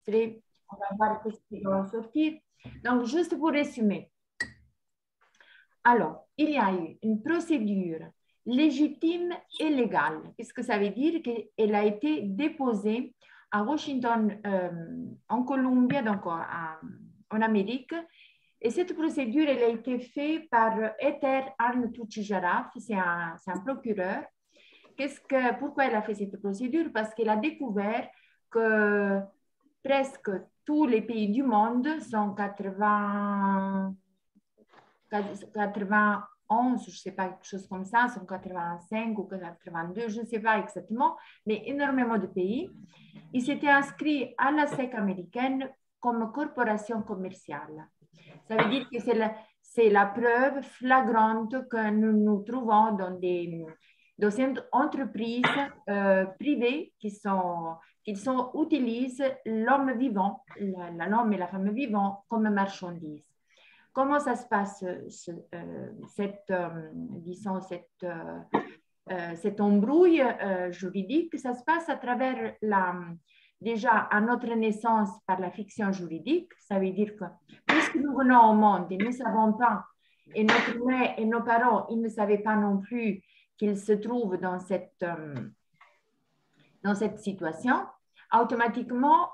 On va voir ce qui va sortir. Donc, juste pour résumer. Alors, il y a eu une procédure légitime et légale. Qu'est-ce que ça veut dire? Qu'elle a été déposée à Washington, en Colombie, donc en Amérique. Et cette procédure, elle a été faite par Ether Arnouti-Jaraf, c'est un procureur. Pourquoi elle a fait cette procédure? Parce qu'elle a découvert que presque tous les pays du monde sont 91, je ne sais pas, quelque chose comme ça, sont 85 ou 82, je ne sais pas exactement, mais énormément de pays. Ils s'étaient inscrits à la SEC américaine comme corporation commerciale. Ça veut dire que c'est la preuve flagrante que nous nous trouvons dans des entreprises privées qui utilisent l'homme vivant, l'homme et la femme vivant comme marchandises. Comment ça se passe, cette embrouille juridique? Ça se passe à travers déjà à notre naissance par la fiction juridique. Ça veut dire que puisque nous venons au monde et nous ne savons pas, et notre mère et nos parents, ils ne savaient pas non plus qu'ils se trouvent dans cette situation, automatiquement,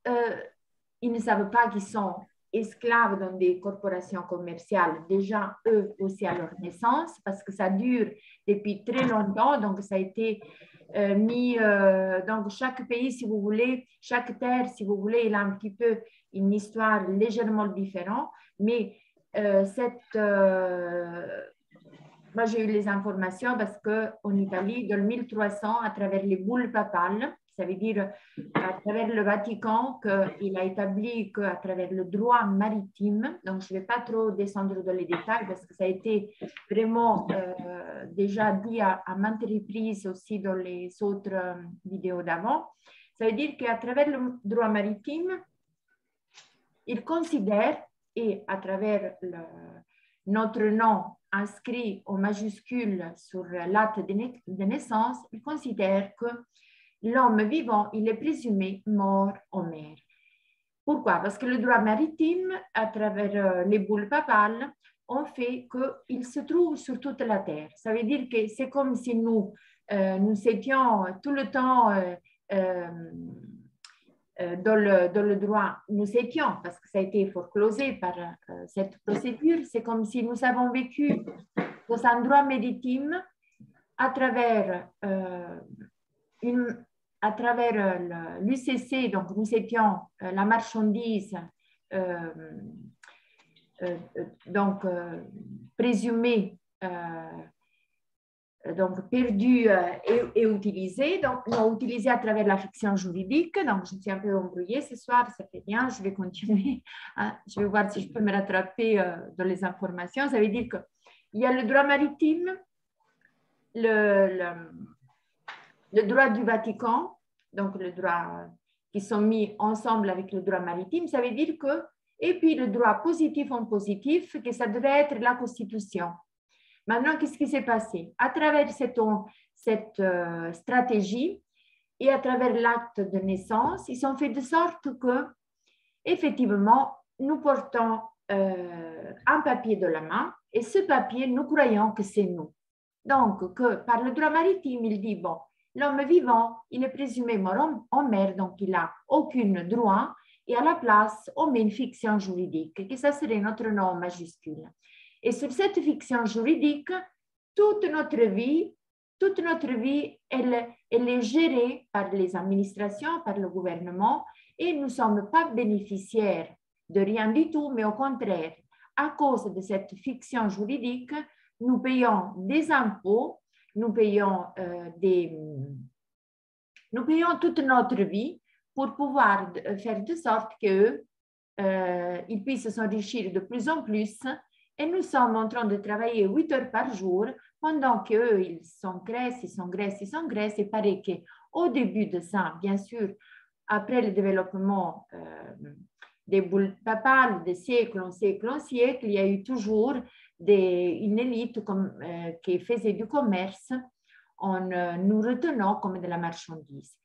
ils ne savent pas qu'ils sont esclaves dans des corporations commerciales, déjà eux aussi à leur naissance, parce que ça dure depuis très longtemps, donc ça a été mis, donc chaque pays, si vous voulez, chaque terre, si vous voulez, il a un petit peu une histoire légèrement différente, mais moi j'ai eu les informations parce qu'en Italie, dans le 1300, à travers les bulles papales, ça veut dire à travers le Vatican, qu'il a établi qu'à travers le droit maritime, donc je ne vais pas trop descendre dans les détails parce que ça a été vraiment déjà dit à maintes reprises aussi dans les autres vidéos d'avant. Ça veut dire qu'à travers le droit maritime, il considère, et à travers notre nom inscrit en majuscule sur l'acte de naissance, il considère que l'homme vivant, il est présumé mort en mer. Pourquoi? Parce que le droit maritime, à travers les bulles papales, ont fait qu'il se trouve sur toute la terre. Ça veut dire que c'est comme si nous étions tout le temps dans le droit, nous étions, parce que ça a été foreclosé par cette procédure, c'est comme si nous avons vécu dans un droit maritime à travers l'UCC, donc nous étions la marchandise présumée, donc perdue et utilisée. Donc, on a utilisé à travers la fiction juridique. Donc, je me suis un peu embrouillée ce soir, ça fait bien, je vais continuer. Hein. Je vais voir si je peux me rattraper dans les informations. Ça veut dire qu'il y a le droit maritime, le droit du Vatican, donc le droit qui sont mis ensemble avec le droit maritime, ça veut dire que, et puis le droit positif en positif, que ça devait être la Constitution. Maintenant, qu'est-ce qui s'est passé? À travers cette stratégie et à travers l'acte de naissance, ils ont fait de sorte que, effectivement, nous portons un papier de la main et ce papier, nous croyons que c'est nous. Donc, que par le droit maritime, il dit, bon, l'homme vivant, il est présumé mort en mer, donc il n'a aucun droit, et à la place, on met une fiction juridique, que ça serait notre nom majuscule. Et sur cette fiction juridique, toute notre vie, elle est gérée par les administrations, par le gouvernement, et nous ne sommes pas bénéficiaires de rien du tout, mais au contraire, à cause de cette fiction juridique, nous payons des impôts, nous payons toute notre vie pour pouvoir faire de sorte qu'eux, ils puissent s'enrichir de plus en plus. Et nous sommes en train de travailler 8 heures par jour pendant qu'eux, ils s'engraissent. Et paraît qu'au début de ça, bien sûr, après le développement des bulles papales de siècle en siècle, il y a eu toujours une élite qui faisait du commerce en nous retenant comme de la marchandise.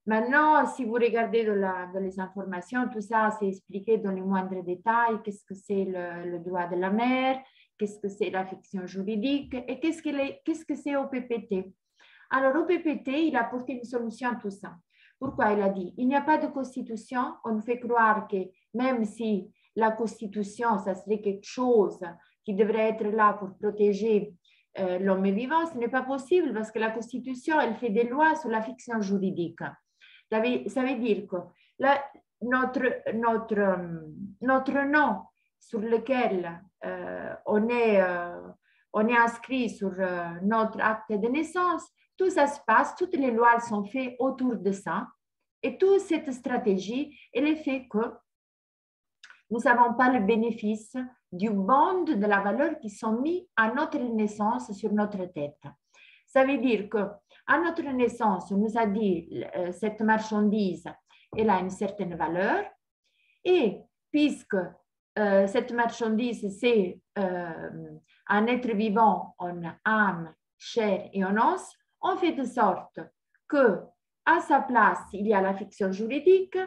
Maintenant, si vous regardez dans les informations, tout ça, c'est expliqué dans les moindres détails. Qu'est-ce que c'est le droit de la mer, qu'est-ce que c'est la fiction juridique et qu'est-ce que c'est OPPT. Alors, OPPT, il a apporté une solution à tout ça. Pourquoi il a dit, il n'y a pas de constitution, on nous fait croire que même si la constitution, ça serait quelque chose qui devrait être là pour protéger l'homme vivant, ce n'est pas possible parce que la constitution, elle fait des lois sur la fiction juridique. Ça veut dire que là, notre nom sur lequel on est inscrit sur notre acte de naissance, tout ça se passe, toutes les lois sont faites autour de ça. Et toute cette stratégie, elle fait que nous n'avons pas le bénéfice du bond de la valeur qui sont mis à notre naissance sur notre tête. Ça veut dire qu'à notre naissance, on nous a dit cette marchandise, elle a une certaine valeur. Et puisque cette marchandise, c'est un être vivant en âme, chair et en os, on fait de sorte que à sa place, il y a la fiction juridique.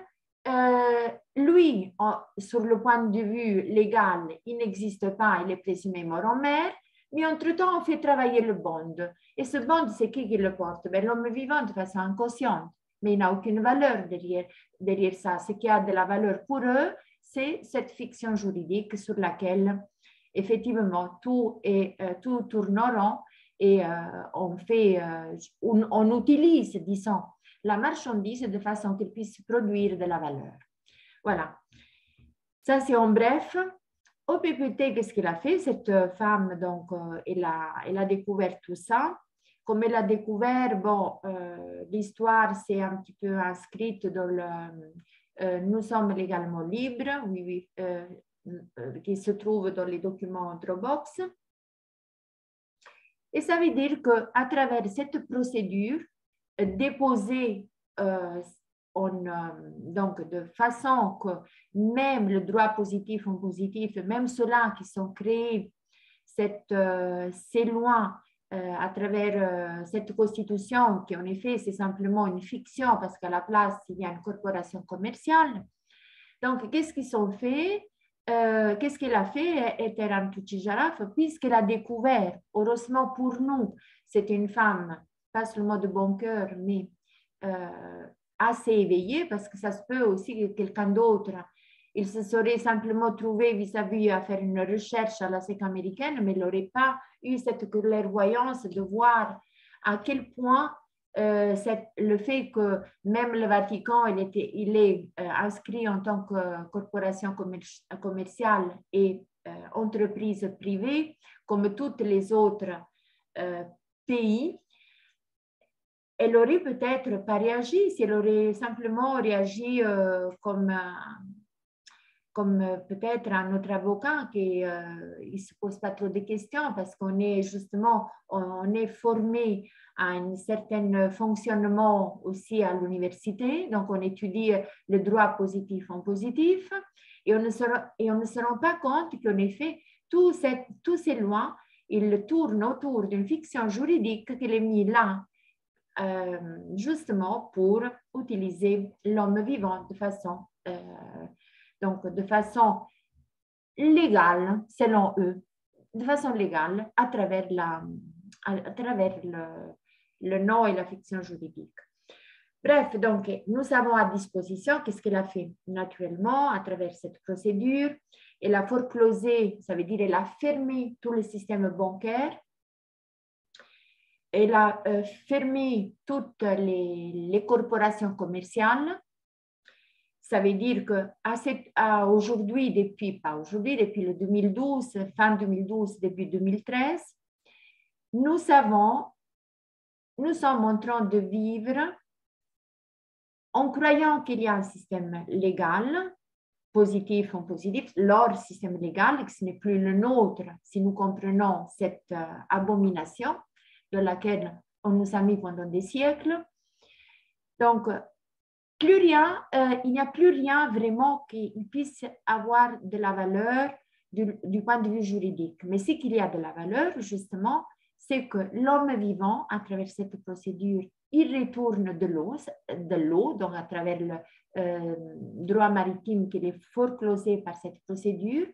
Lui, sur le point de vue légal, il n'existe pas, il est présumé mort en mer, mais entre-temps, on fait travailler le bond. Et ce bond, c'est qui le porte? Ben, l'homme vivant de façon inconsciente, mais il n'a aucune valeur derrière ça. Ce qui a de la valeur pour eux, c'est cette fiction juridique sur laquelle, effectivement, tout tourne rond et on utilise, disons, la marchandise de façon qu'elle puisse produire de la valeur. Voilà. Ça, c'est en bref. OPPT, qu'est-ce qu'elle a fait? Cette femme, donc, elle a découvert tout ça. Comme elle a découvert, bon, l'histoire s'est un petit peu inscrite dans le... nous sommes légalement libres, oui, qui se trouve dans les documents Dropbox. Et ça veut dire qu'à travers cette procédure, déposée donc de façon que même le droit positif en positif, même ceux-là qui sont créés, ces lois à travers cette constitution, qui en effet c'est simplement une fiction parce qu'à la place il y a une corporation commerciale. Donc qu'est-ce qu'ils ont fait? Qu'est-ce qu'elle a fait, Etheram Tuchijaraf, puisqu'elle a découvert, heureusement pour nous, c'était une femme, pas seulement de bon cœur, mais assez éveillée, parce que ça se peut aussi que quelqu'un d'autre, il se serait simplement trouvé vis-à-vis à faire une recherche à la SEC américaine, mais il n'aurait pas eu cette clairvoyance de voir à quel point le fait que même le Vatican, il est inscrit en tant que corporation commerciale et entreprise privée, comme tous les autres pays, elle aurait peut-être pas réagi, si elle aurait simplement réagi comme peut-être un autre avocat qui ne se pose pas trop de questions parce qu'on est justement, on est formé à un certain fonctionnement aussi à l'université, donc on étudie le droit positif en positif et on ne se rend pas compte qu'en effet, tous ces lois, ils tournent autour d'une fiction juridique qui est mise là justement pour utiliser l'homme vivant de façon légale, selon eux, de façon légale, à travers le nom et la fiction juridique. Bref, donc, nous avons à disposition, qu'est-ce qu'elle a fait naturellement à travers cette procédure? Elle a foreclosé, ça veut dire elle a fermé tout le système bancaire. Elle a fermé toutes les corporations commerciales. Ça veut dire qu'aujourd'hui, depuis le 2012, fin 2012, début 2013, nous sommes en train de vivre en croyant qu'il y a un système légal, positif ou positif, leur système légal, que ce n'est plus le nôtre si nous comprenons cette abomination de laquelle on nous a mis pendant des siècles. Donc, il n'y a plus rien vraiment qui puisse avoir de la valeur du point de vue juridique. Mais ce qu'il y a de la valeur, justement, c'est que l'homme vivant, à travers cette procédure il retourne de l'eau, donc à travers le droit maritime qui est foreclosé par cette procédure,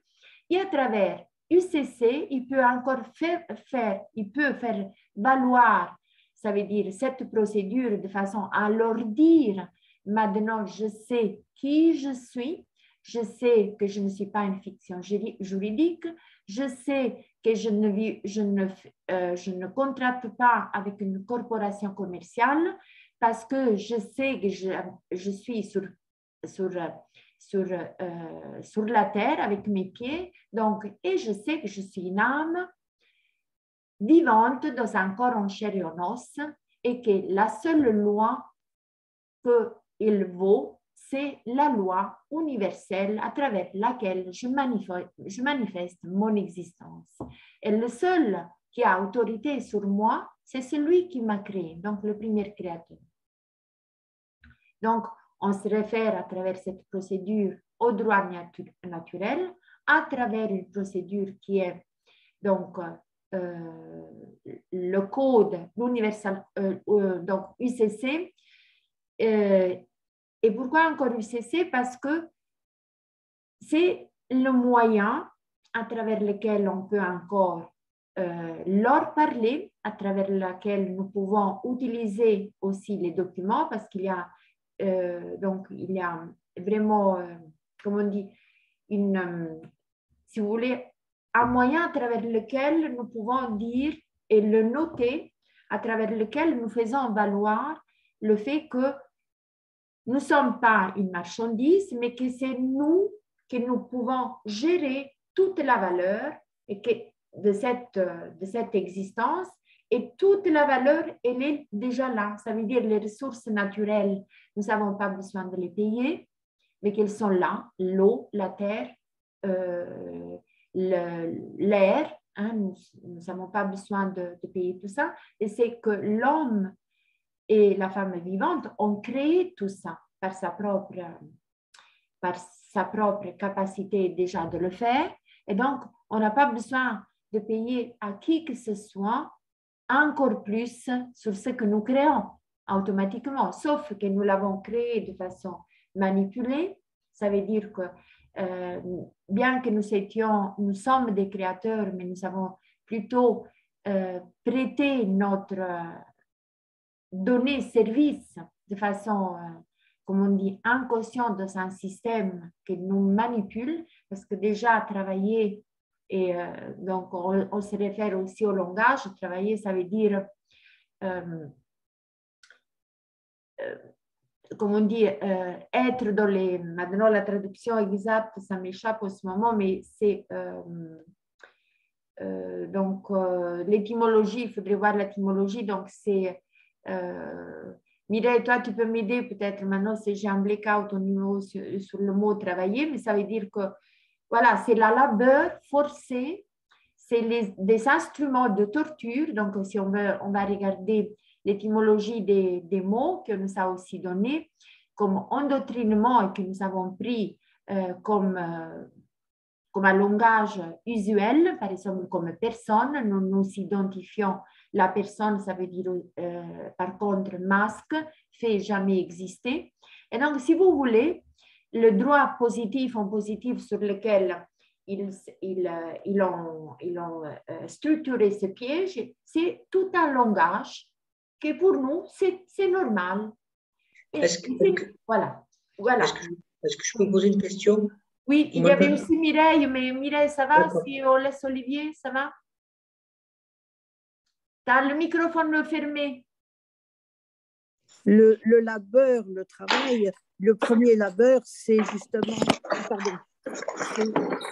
et à travers UCC, il peut encore faire valoir, ça veut dire cette procédure de façon à leur dire, maintenant je sais qui je suis, je sais que je ne suis pas une fiction juridique, je sais que je ne contracte pas avec une corporation commerciale parce que je sais que je suis sur la terre avec mes pieds, donc, et je sais que je suis une âme vivante dans un corps en chair et en os, et que la seule loi qu'il vaut, c'est la loi universelle à travers laquelle je manifeste mon existence. Et le seul qui a autorité sur moi, c'est celui qui m'a créé, donc le premier créateur. Donc, on se réfère à travers cette procédure au droit naturel, à travers une procédure qui est donc le code, l'universal, donc UCC. Et pourquoi encore UCC? Parce que c'est le moyen à travers lequel on peut encore leur parler, à travers lequel nous pouvons utiliser aussi les documents, parce qu'il y a donc il y a vraiment, comment on dit, si vous voulez, un moyen à travers lequel nous pouvons dire et le noter, à travers lequel nous faisons valoir le fait que nous ne sommes pas une marchandise, mais que c'est nous que nous pouvons gérer toute la valeur et que de cette existence. Et toute la valeur, elle est déjà là. Ça veut dire les ressources naturelles, nous n'avons pas besoin de les payer, mais qu'elles sont là, l'eau, la terre, l'air. Hein, nous n'avons pas besoin de payer tout ça. Et c'est que l'homme et la femme vivante ont créé tout ça par sa propre capacité déjà de le faire. Et donc, on n'a pas besoin de payer à qui que ce soit encore plus sur ce que nous créons automatiquement, sauf que nous l'avons créé de façon manipulée. Ça veut dire que bien que nous sommes des créateurs, mais nous avons plutôt prêté donné service de façon, comme on dit, inconsciente dans un système qui nous manipule, parce que déjà travailler, et donc on se réfère aussi au langage, travailler, ça veut dire, comme on dit, être dans les... Maintenant, la traduction exacte, ça m'échappe en ce moment, mais c'est... donc, l'étymologie, il faudrait voir l'étymologie, donc c'est... Mireille, toi, tu peux m'aider peut-être maintenant si j'ai un blackout au niveau sur le mot travailler, mais ça veut dire que, voilà, c'est la labeur forcée, c'est des instruments de torture, donc si on va regarder l'étymologie des mots que nous a aussi donné, comme endoctrinement et que nous avons pris comme un langage usuel, par exemple comme personne, nous nous identifions, la personne, ça veut dire par contre masque, fait jamais exister. Et donc, si vous voulez, le droit positif en positif sur lequel ils ont structuré ce piège, c'est tout un langage que pour nous, c'est normal. Voilà. Est-ce que je peux poser une question? Oui, il y avait aussi Mireille, mais Mireille, ça va? Si on laisse Olivier, ça va? Tu as le microphone fermé. Le labeur, le travail, le premier labeur, c'est justement, pardon,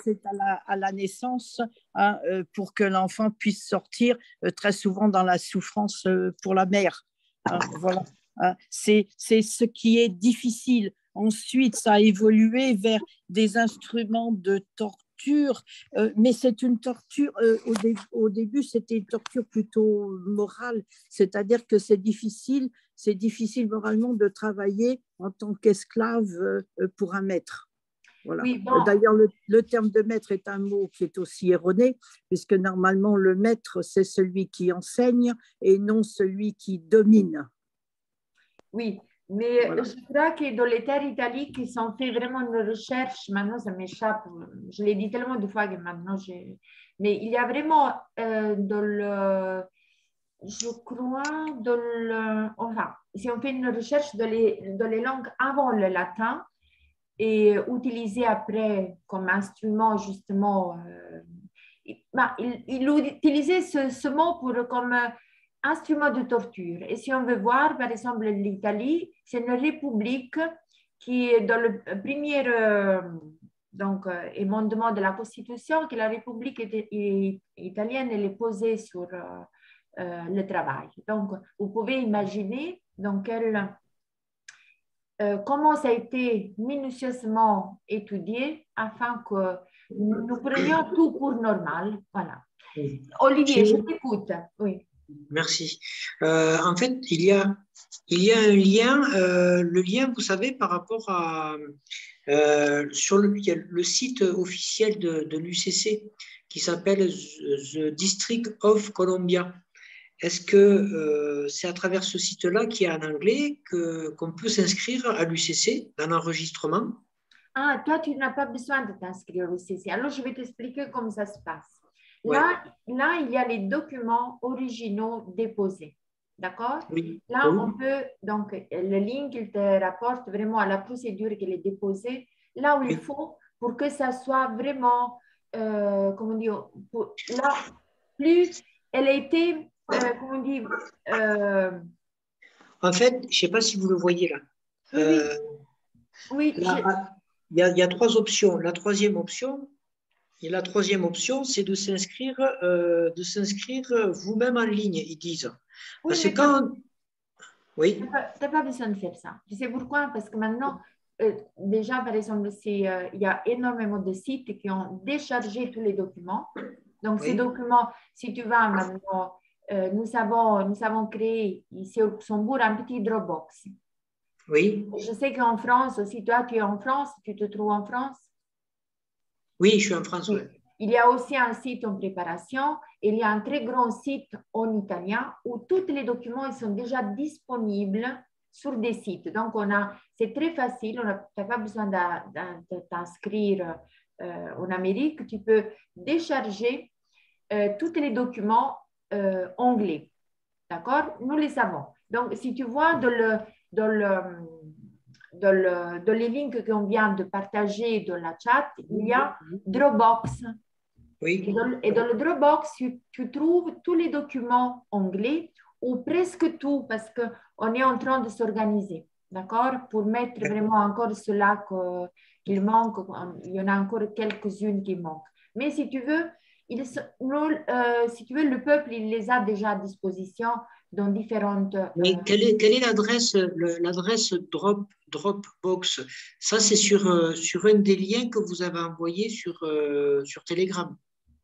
c'est à la naissance, hein, pour que l'enfant puisse sortir, très souvent dans la souffrance pour la mère. Hein, voilà. Hein, c'est ce qui est difficile. Ensuite, ça a évolué vers des instruments de torture, mais c'est une torture, au début, c'était une torture plutôt morale, c'est-à-dire que c'est difficile moralement de travailler en tant qu'esclave pour un maître. Voilà. Oui, bon. D'ailleurs, le terme de maître est un mot qui est aussi erroné, puisque normalement, le maître, c'est celui qui enseigne et non celui qui domine. Oui, mais Voilà. je crois que dans les terres italiques, ils ont fait vraiment une recherche. Maintenant, ça m'échappe. Je l'ai dit tellement de fois que maintenant, j'ai. Mais il y a vraiment dans le. Je crois dans le. Enfin, si on fait une recherche dans les langues avant le latin et utilisé après comme instrument, justement. Il utilisait ce mot pour, comme instrument de torture. Et si on veut voir, par exemple, l'Italie, c'est une république qui est dans le premier amendement de la Constitution, que la République italienne elle est posée sur le travail. Donc, vous pouvez imaginer dans comment ça a été minutieusement étudié afin que nous prenions tout pour normal. Voilà. Olivier, je t'écoute. Oui. Merci. En fait, il y a un lien, le lien, vous savez, par rapport à il y a le site officiel de l'UCC qui s'appelle The District of Columbia. Est-ce que c'est à travers ce site-là qui est en anglais qu'on peut s'inscrire à l'UCC dans l'enregistrement? Ah, toi, tu n'as pas besoin de t'inscrire au CC. Alors, je vais t'expliquer comment ça se passe. Ouais. Là, il y a les documents originaux déposés. D'accord? Oui. Là, Oui. on peut, donc, le link, il te rapporte vraiment à la procédure qu'elle est déposée, là où il faut pour que ça soit vraiment, comment dire, là, plus elle a été, comment dire, En fait, je ne sais pas si vous le voyez là. oui, Là, il y a trois options. La troisième option, c'est de s'inscrire vous-même en ligne, ils disent. oui, Parce que mais quand... Oui, tu n'as pas besoin de faire ça. Tu sais pourquoi? Parce que maintenant, déjà, par exemple, il y a énormément de sites qui ont déchargé tous les documents. Donc, ces oui, documents, si tu vas maintenant, nous avons créé ici au Luxembourg un petit Dropbox. oui, Je sais qu'en France, aussi, toi, tu es en France, tu te trouves en France. oui, je suis en France. Oui. Ouais. Il y a aussi un site en préparation. Il y a un très grand site en italien où tous les documents ils sont déjà disponibles sur des sites. Donc, c'est très facile. Tu n'as pas besoin de t'inscrire en Amérique. Tu peux décharger tous les documents anglais. D'accord? Nous les avons. Donc, si tu vois dans les links qu'on vient de partager dans la chat, il y a Dropbox. Oui, Et dans le Dropbox, tu trouves tous les documents anglais ou presque tout parce qu'on est en train de s'organiser, d'accord, pour mettre vraiment encore cela qu'il manque. Il y en a encore quelques-unes qui manquent. Mais si tu veux, si tu veux, le peuple, il les a déjà à disposition dans différentes... mais quelle est l'adresse Dropbox? Ça, c'est sur un des liens que vous avez envoyé sur Telegram.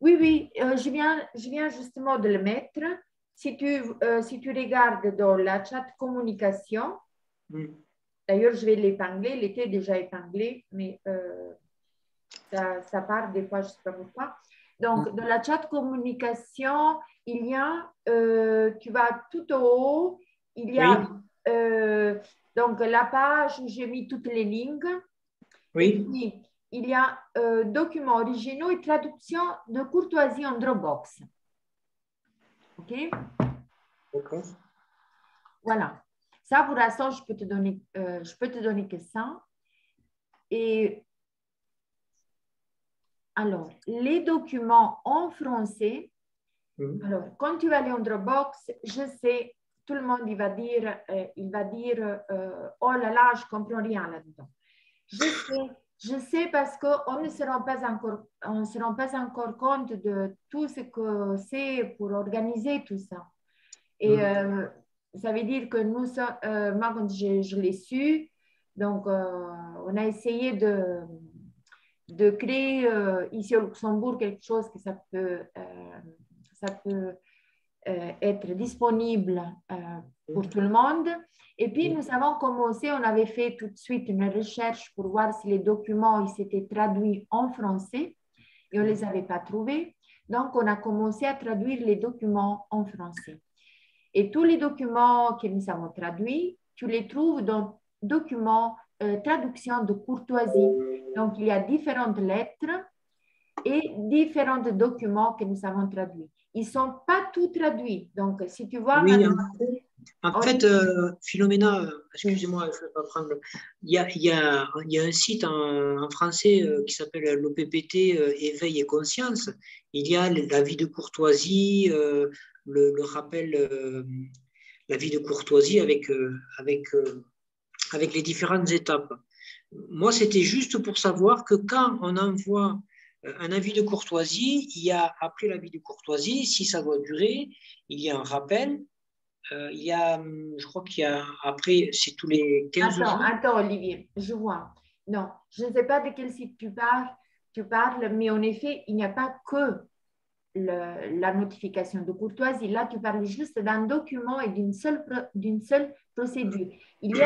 Oui, oui, je viens justement de le mettre. Si tu regardes dans la chat communication, d'ailleurs, je vais l'épingler, il était déjà épinglé, mais ça part des fois, je ne sais pas pourquoi. Donc, dans la chat communication, il y a, tu vas tout au haut, il y a donc la page où j'ai mis toutes les lignes. Oui. Et puis, il y a documents originaux et traduction de courtoisie en Dropbox. OK? D'accord. Voilà. Ça, pour l'instant, je peux te donner que ça. Et alors, les documents en français, alors, quand tu vas aller en Dropbox, je sais, tout le monde, il va dire oh là là, je ne comprends rien là-dedans. Je sais parce qu'on ne se rend pas encore compte de tout ce que c'est pour organiser tout ça. Et ça veut dire que moi, quand je l'ai su, donc on a essayé de créer ici au Luxembourg quelque chose que ça peut être disponible pour tout le monde. Et puis, nous avons commencé, on avait fait tout de suite une recherche pour voir si les documents s'étaient traduits en français et on ne les avait pas trouvés. Donc, on a commencé à traduire les documents en français. Et tous les documents que nous avons traduits, tu les trouves dans documents, traduction de courtoisie. Donc, il y a différentes lettres et différents documents que nous avons traduits. Ils ne sont pas tous traduits. Donc, si tu vois Oui, maintenant… en fait, Philomena, excusez-moi, je ne vais pas prendre. Il y a un site en français qui s'appelle l'OPPT Éveil et Conscience. Il y a l'avis de courtoisie, le rappel, l'avis de courtoisie avec les différentes étapes. Moi, c'était juste pour savoir que quand on envoie un avis de courtoisie, il y a après l'avis de courtoisie, si ça doit durer, il y a un rappel. Il y a, je crois qu'il y a, après, c'est tous les 15 jours. Attends, Olivier, je vois. Non, je ne sais pas de quel site tu parles, mais en effet, il n'y a pas que la notification de courtoisie. Là, tu parles juste d'un document et d'une seule procédure. Il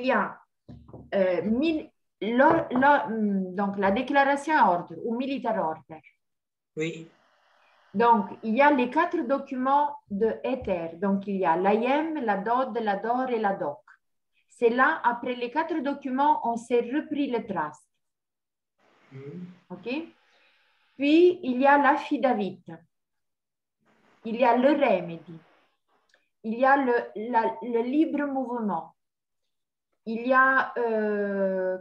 y a donc la déclaration à ordre ou militaire order. Oui. Donc, il y a les 4 documents de Ether. Donc, il y a l'AIM, la DOD, la DOR et la DOC. C'est là, après les 4 documents, on s'est repris le trust. OK? Puis, il y a l'affidavit. Il y a le remedy. Il y a le libre mouvement. Il y a,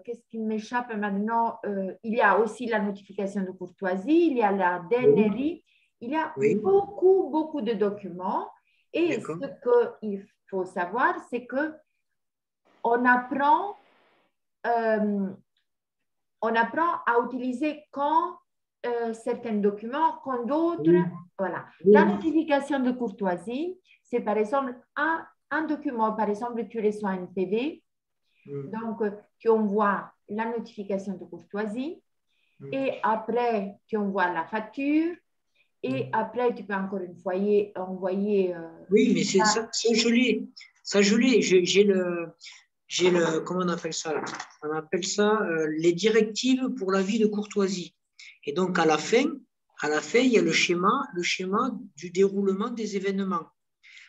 qu'est-ce qui m'échappe maintenant? Il y a aussi la notification de courtoisie. Il y a la DNRI. Il y a beaucoup, beaucoup de documents. Et ce qu'il faut savoir, c'est qu'on apprend, à utiliser quand certains documents, quand d'autres. Voilà. La notification de courtoisie, c'est par exemple un document, par exemple, tu reçois un PV, donc tu envoies la notification de courtoisie et après tu envoies la facture et après tu peux encore une fois envoyer. Oui, mais c'est ça, je l'ai. Ça, je l'ai. J'ai le, comment on appelle ça là? On appelle ça les directives pour l'avis de courtoisie. Et donc, à la fin, il y a le schéma du déroulement des événements.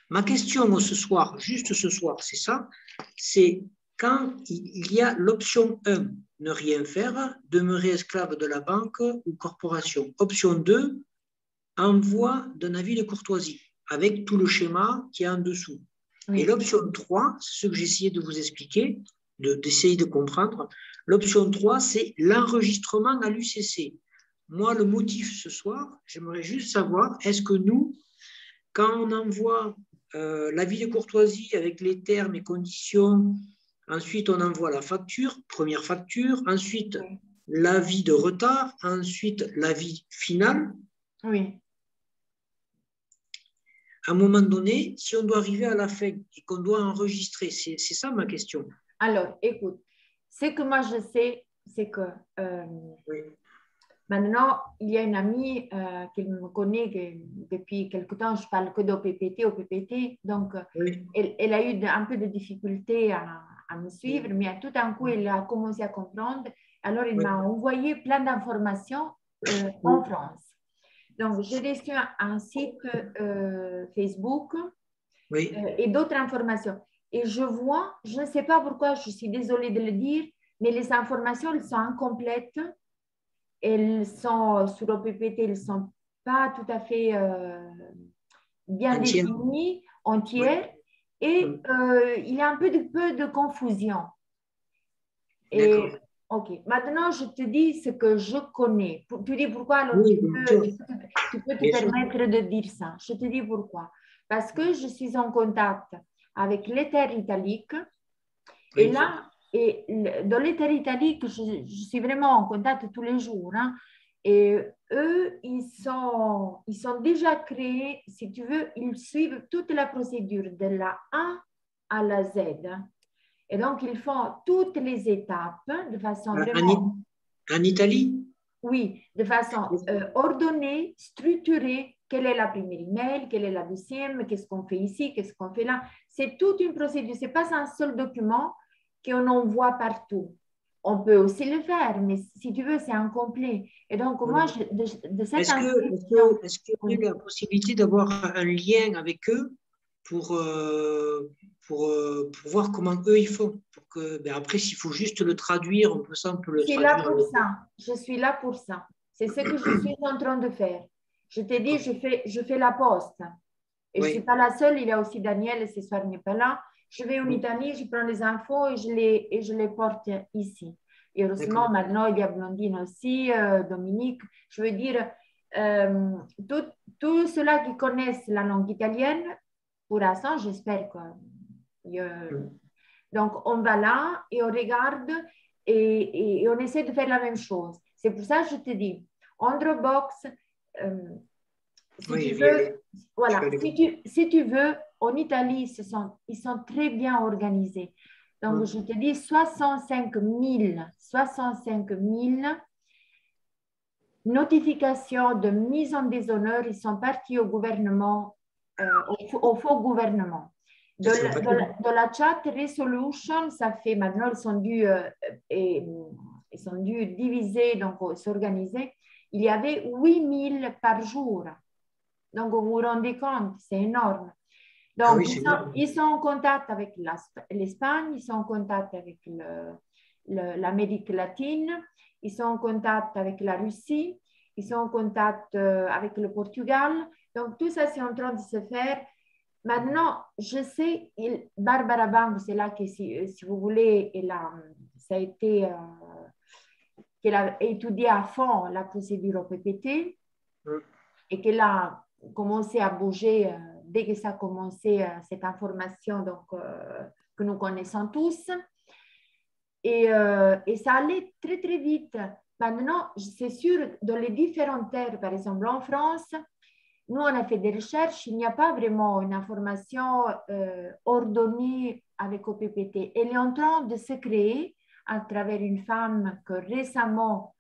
Ma question ce soir, juste ce soir, c'est ça, c'est quand il y a l'option 1, ne rien faire, demeurer esclave de la banque ou corporation. Option 2, envoi d'un avis de courtoisie, avec tout le schéma qui est en dessous. Oui. Et l'option 3, c'est ce que j'essayais de vous expliquer, d'essayer de comprendre. L'option 3, c'est l'enregistrement à l'UCC. Moi, le motif ce soir, j'aimerais juste savoir, est-ce que nous, quand on envoie l'avis de courtoisie avec les termes et conditions, ensuite on envoie la facture, première facture, ensuite l'avis de retard, ensuite l'avis final. Oui. À un moment donné, si on doit arriver à la fin et qu'on doit enregistrer, c'est ça ma question. Alors, écoute, ce que moi je sais, c'est que maintenant, il y a une amie qui me connaît depuis quelque temps, je parle que d'OPPT, donc elle a eu un peu de difficulté à me suivre, mais tout d'un coup, elle a commencé à comprendre. Alors, elle m'a envoyé plein d'informations en France. Donc, j'ai reçu un site Facebook et d'autres informations. Et je vois, je ne sais pas pourquoi, je suis désolée de le dire, mais les informations, elles sont incomplètes. Elles sont sur OPPT, elles ne sont pas tout à fait bien définies, entières. Et il y a un peu de confusion. Et OK. Maintenant, je te dis ce que je connais. Tu dis pourquoi, alors tu peux te permettre de dire ça. Je te dis pourquoi. Parce que je suis en contact avec l'Ether italique. Et là, dans l'Ether italique, je suis vraiment en contact tous les jours. Hein. Et eux, ils sont déjà créés, si tu veux, ils suivent toute la procédure de la A à la Z. Et donc, ils font toutes les étapes de façon vraiment… En Italie? Oui, de façon ordonnée, structurée. Quelle est la première email? Quelle est la deuxième? Qu'est-ce qu'on fait ici? Qu'est-ce qu'on fait là? C'est toute une procédure. Ce n'est pas un seul document qu'on envoie partout. On peut aussi le faire, mais si tu veux, c'est incomplet. Et donc, moi, de cette Est-ce qu'il y a la possibilité d'avoir un lien avec eux pour pour voir comment eux ils font. Pour que, ben après, s'il faut juste le traduire, on peut le Je suis là traduire. pour ça. Je suis là pour ça. C'est ce que je suis en train de faire. Je t'ai dit, je fais la poste. Et je ne suis Oui, pas la seule. Il y a aussi Daniel, ce soir, n'est pas là. Je vais en Italie, je prends les infos et je les porte ici. Et heureusement, maintenant, il y a Blondine aussi, Dominique. Je veux dire, tous ceux-là qui connaissent la langue italienne, pour l'instant, j'espère que... donc, on va là et on regarde et on essaie de faire la même chose. C'est pour ça que je te dis, en Dropbox, si oui, tu je vais y veux, aller. voilà, si tu veux, en Italie, ils sont très bien organisés. Donc, je te dis 65 000 notifications de mise en déshonneur, ils sont partis au gouvernement, au faux gouvernement. De la chat resolution, ça fait maintenant, ils sont dû diviser, donc s'organiser. Il y avait 8000 par jour. Donc, vous vous rendez compte, c'est énorme. Donc, oui, ils sont en contact avec l'Espagne, ils sont en contact avec l'Amérique latine, ils sont en contact avec la Russie, ils sont en contact avec le Portugal. Donc, tout ça, c'est en train de se faire. Maintenant, je sais, Barbara Bang, c'est là que, si vous voulez, ça a été, qu'elle a étudié à fond la procédure au PPT et qu'elle a commencé à bouger dès que ça a commencé, cette information donc, que nous connaissons tous. Et ça allait très, très vite. Maintenant, c'est sûr, dans les différentes terres, par exemple en France, nous, on a fait des recherches, il n'y a pas vraiment une information ordonnée avec OPPT. Elle est en train de se créer à travers une femme que récemment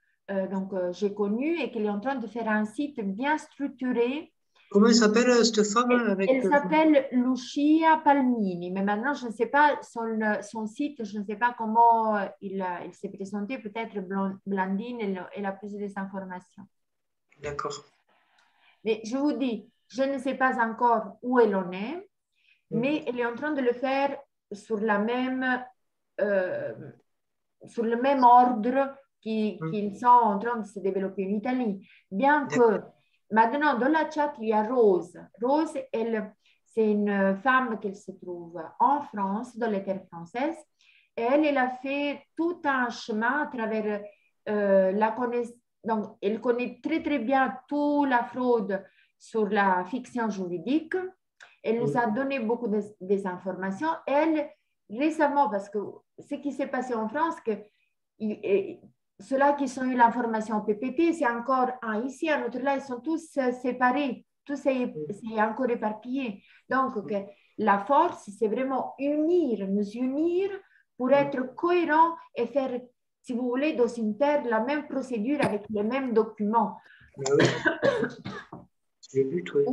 j'ai connue et qu'elle est en train de faire un site bien structuré. Comment elle s'appelle cette femme avec... Elle s'appelle Lucia Palmini, mais maintenant, je ne sais pas son site, je ne sais pas comment il s'est présenté. Peut-être Blandine, elle a plus d'informations. D'accord. Mais je vous dis, je ne sais pas encore où elle en est, mais elle est en train de le faire sur le même ordre qu'ils sont en train de se développer en Italie. Bien que maintenant, dans la chat, il y a Rose. Rose, c'est une femme qui se trouve en France, dans les terres françaises. Et elle a fait tout un chemin à travers la connaissance. Donc, elle connaît très, très bien toute la fraude sur la fiction juridique. Elle nous a donné beaucoup des informations. Elle, récemment, parce que ce qui s'est passé en France, que ceux-là qui ont eu l'information PPT, c'est encore un ici, un autre là, ils sont tous séparés, tout c'est encore éparpillé. Donc, la force, c'est vraiment nous unir pour être cohérents et faire, si vous voulez, dans une terre, la même procédure avec les mêmes documents. Oui. C'est le but, oui.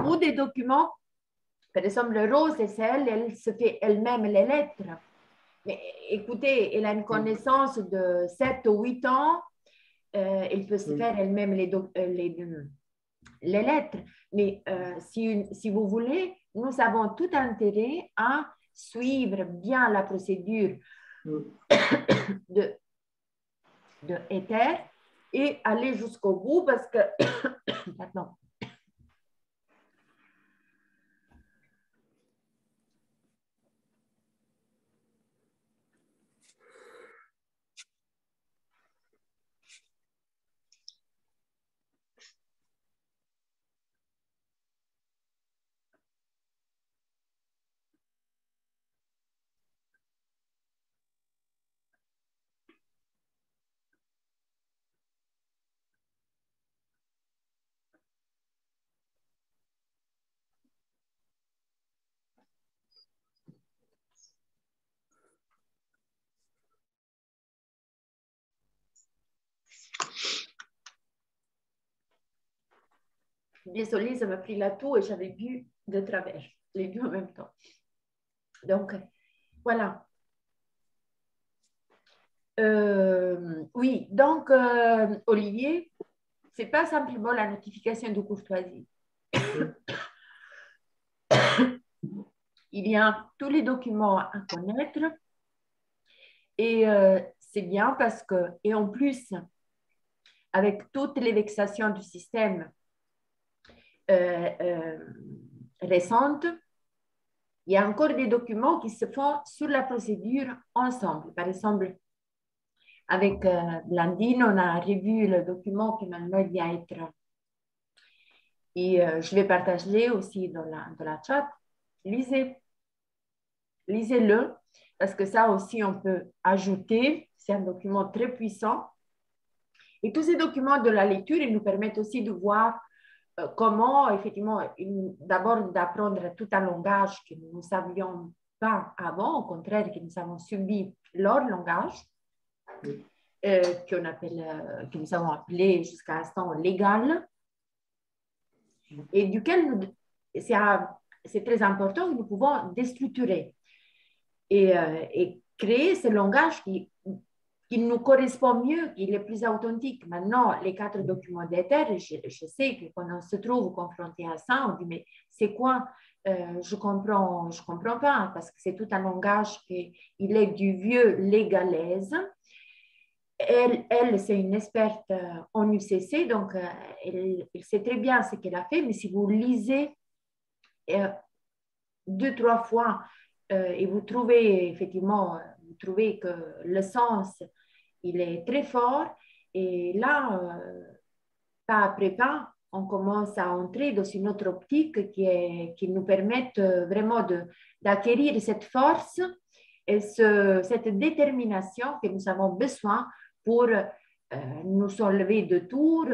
Ou des documents, par exemple, Rose, c'est elle se fait elle-même les lettres. Mais écoutez, elle a une connaissance de 7 ou 8 ans. Elle peut se faire elle-même les lettres. Mais si vous voulez, nous avons tout intérêt à suivre bien la procédure de Ether et aller jusqu'au bout parce que... Pardon. Désolée, ça m'a pris la toux et j'avais bu de travers, les deux en même temps. Donc, voilà. Oui, donc, Olivier, ce n'est pas simplement la notification de courtoisie. il y a tous les documents à connaître. Et c'est bien parce que, et en plus, avec toutes les vexations du système récentes, il y a encore des documents qui se font sur la procédure ensemble. Par exemple, avec Blandine, on a revu le document qui maintenant vient être. Et je vais partager aussi dans la chat. Lisez-le, parce que ça aussi, on peut ajouter. C'est un document très puissant. Et tous ces documents de la lecture, ils nous permettent aussi de voir comment, effectivement, d'abord d'apprendre tout un langage que nous ne savions pas avant, au contraire, que nous avons subi leur langage, que nous avons appelé jusqu'à l'instant légal, et duquel c'est très important que nous pouvons déstructurer et créer ce langage qui nous correspond mieux, qui est plus authentique. Maintenant, les 4 documents d'Ether, je sais que quand on se trouve confronté à ça, on dit, mais c'est quoi? Je comprends pas, parce que c'est tout un langage qui il est du vieux légalaise. Elle c'est une experte en UCC, donc elle sait très bien ce qu'elle a fait, mais si vous lisez 2-3 fois et vous trouvez effectivement, vous trouvez que le sens, il est très fort, et là, pas après pas, on commence à entrer dans une autre optique qui nous permet vraiment d'acquérir cette force et cette détermination que nous avons besoin pour nous enlever du tour,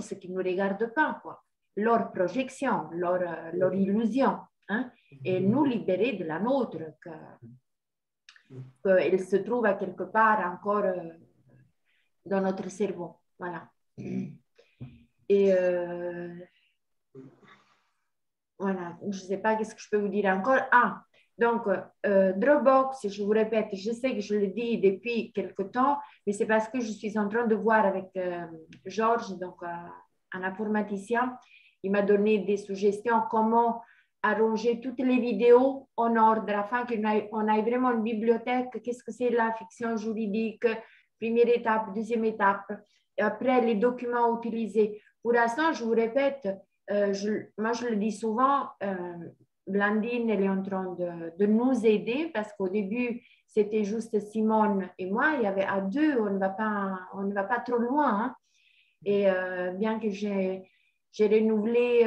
ce qui ne nous regarde pas, quoi. Leur projection, leur illusion, hein, et nous libérer de la nôtre, qu'elle se trouve à quelque part encore dans notre cerveau. Voilà. Et voilà, je ne sais pas qu'est-ce que je peux vous dire encore. Ah, donc, Dropbox, je vous répète, je sais que je le dis depuis quelque temps, mais c'est parce que je suis en train de voir avec Georges, donc un informaticien, il m'a donné des suggestions comment arranger toutes les vidéos en ordre afin qu'on ait vraiment une bibliothèque. Qu'est-ce que c'est la fiction juridique? Première étape, deuxième étape, et après les documents utilisés. Pour l'instant, je vous répète, moi je le dis souvent, Blandine, elle est en train de nous aider parce qu'au début, c'était juste Simone et moi. Il y avait à 2, on ne va pas trop loin. Hein. Et bien que j'ai renouvelé,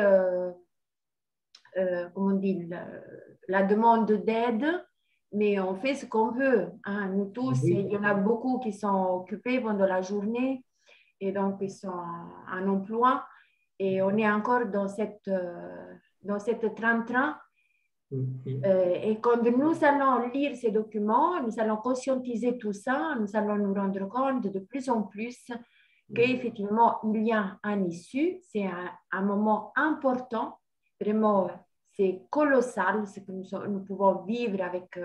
comment on dit, la demande d'aide, mais on fait ce qu'on peut. Hein. Nous tous, oui. Il y en a beaucoup qui sont occupés pendant la journée et donc ils sont en emploi. Et on est encore dans cette train-train. Et quand nous allons lire ces documents, nous allons conscientiser tout ça, nous allons nous rendre compte de plus en plus qu'effectivement, il y a un issue. C'est un moment important, vraiment, c'est colossal ce que nous pouvons vivre avec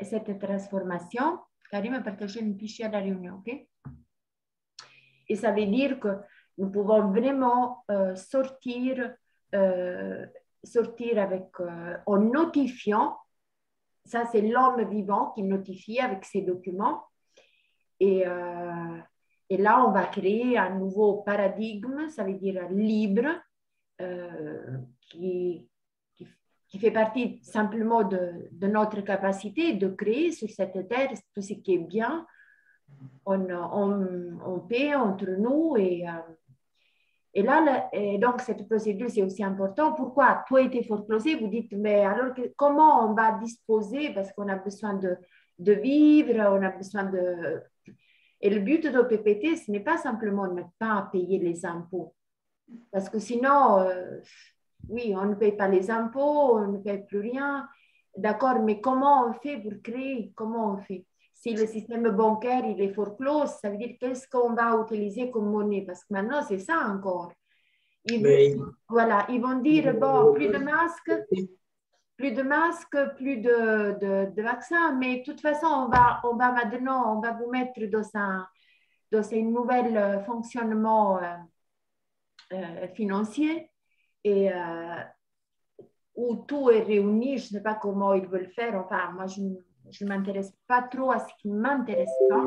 cette transformation. Karim a partagé une fichier à la réunion, ok? Et ça veut dire que nous pouvons vraiment sortir avec, en notifiant, ça c'est l'homme vivant qui notifie avec ses documents. Et là, on va créer un nouveau paradigme, ça veut dire libre, qui fait partie simplement de notre capacité de créer sur cette terre tout ce qui est bien. On paie entre nous et là, donc cette procédure, c'est aussi important. Pourquoi? Tout a été foreclosé, vous dites, mais alors comment on va disposer parce qu'on a besoin de vivre, on a besoin de... Et le but de PPT, ce n'est pas simplement ne pas payer les impôts. Parce que sinon, oui, on ne paye pas les impôts, on ne paye plus rien. D'accord, mais comment on fait pour créer? Comment on fait? Si le système bancaire il est foreclose, ça veut dire qu'est-ce qu'on va utiliser comme monnaie? Parce que maintenant, c'est ça encore. Voilà, ils vont dire, bon, plus de masques, plus de vaccins, mais de toute façon, on va maintenant, on va vous mettre dans un nouvel fonctionnement financier et où tout est réuni, je ne sais pas comment ils veulent faire. Enfin, moi, je ne m'intéresse pas trop à ce qui ne m'intéresse pas.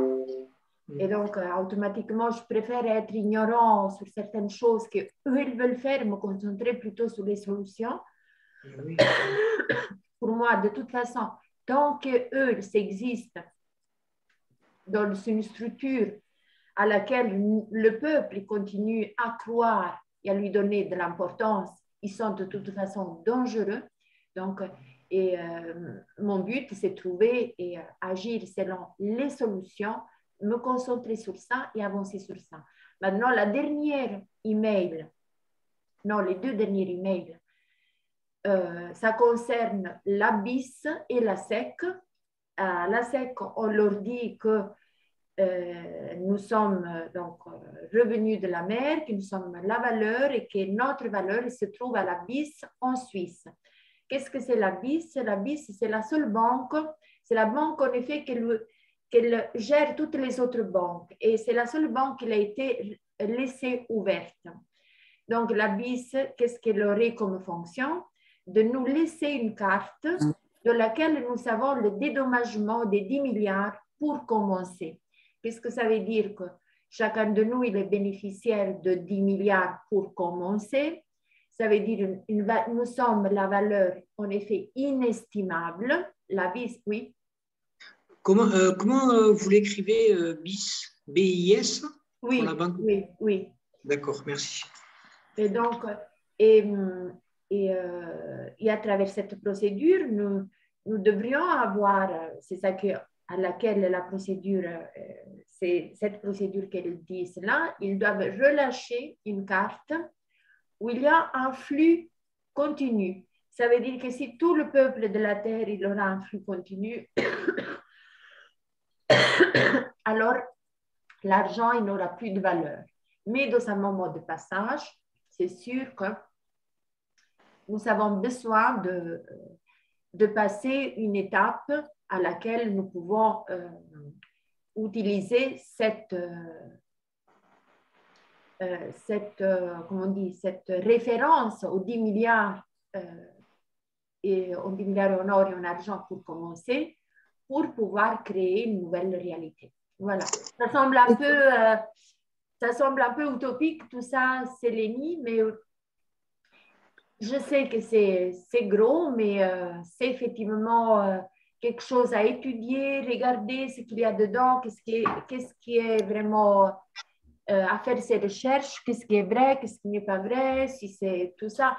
Et donc, automatiquement, je préfère être ignorant sur certaines choses qu'eux, ils veulent faire, me concentrer plutôt sur les solutions. Oui. Pour moi, de toute façon, tant qu'eux, ils existent dans une structure à laquelle le peuple continue à croire et à lui donner de l'importance, ils sont de toute façon dangereux. Donc, mon but, c'est de trouver et agir selon les solutions, me concentrer sur ça et avancer sur ça. Maintenant, la dernière email, non, les deux derniers emails, ça concerne la BIS et la SEC. La SEC, on leur dit que nous sommes donc revenus de la mer, que nous sommes la valeur et que notre valeur se trouve à la BIS en Suisse. Qu'est-ce que c'est la BIS? La BIS, c'est la seule banque, c'est la banque en effet qu'elle gère toutes les autres banques et c'est la seule banque qui a été laissée ouverte. Donc la BIS, qu'est-ce qu'elle aurait comme fonction? De nous laisser une carte de laquelle nous savons le dédommagement des 10 milliards pour commencer. Qu'est-ce que ça veut dire? Que chacun de nous, il est bénéficiaire de 10 milliards pour commencer. Ça veut dire nous sommes la valeur, en effet, inestimable. La BIS, oui. Comment vous l'écrivez, BIS? B-I-S? Oui, pour la banque? oui, oui. D'accord, merci. Et donc, et à travers cette procédure, nous devrions avoir, c'est ça à laquelle la procédure, c'est cette procédure qu'elle dit cela, ils doivent relâcher une carte où il y a un flux continu. Ça veut dire que si tout le peuple de la Terre, il aura un flux continu, alors l'argent, il n'aura plus de valeur. Mais dans un moment de passage, c'est sûr que nous avons besoin de passer une étape à laquelle nous pouvons utiliser cette référence aux 10 milliards et aux 10 milliards en or et en argent pour commencer, pour pouvoir créer une nouvelle réalité. Voilà. Ça semble un peu utopique, tout ça, Sélénie, mais je sais que c'est gros, mais c'est effectivement quelque chose à étudier, regarder ce qu'il y a dedans, qu'est-ce qui est vraiment à faire ces recherches, qu'est-ce qui est vrai, qu'est-ce qui n'est pas vrai, si c'est tout ça.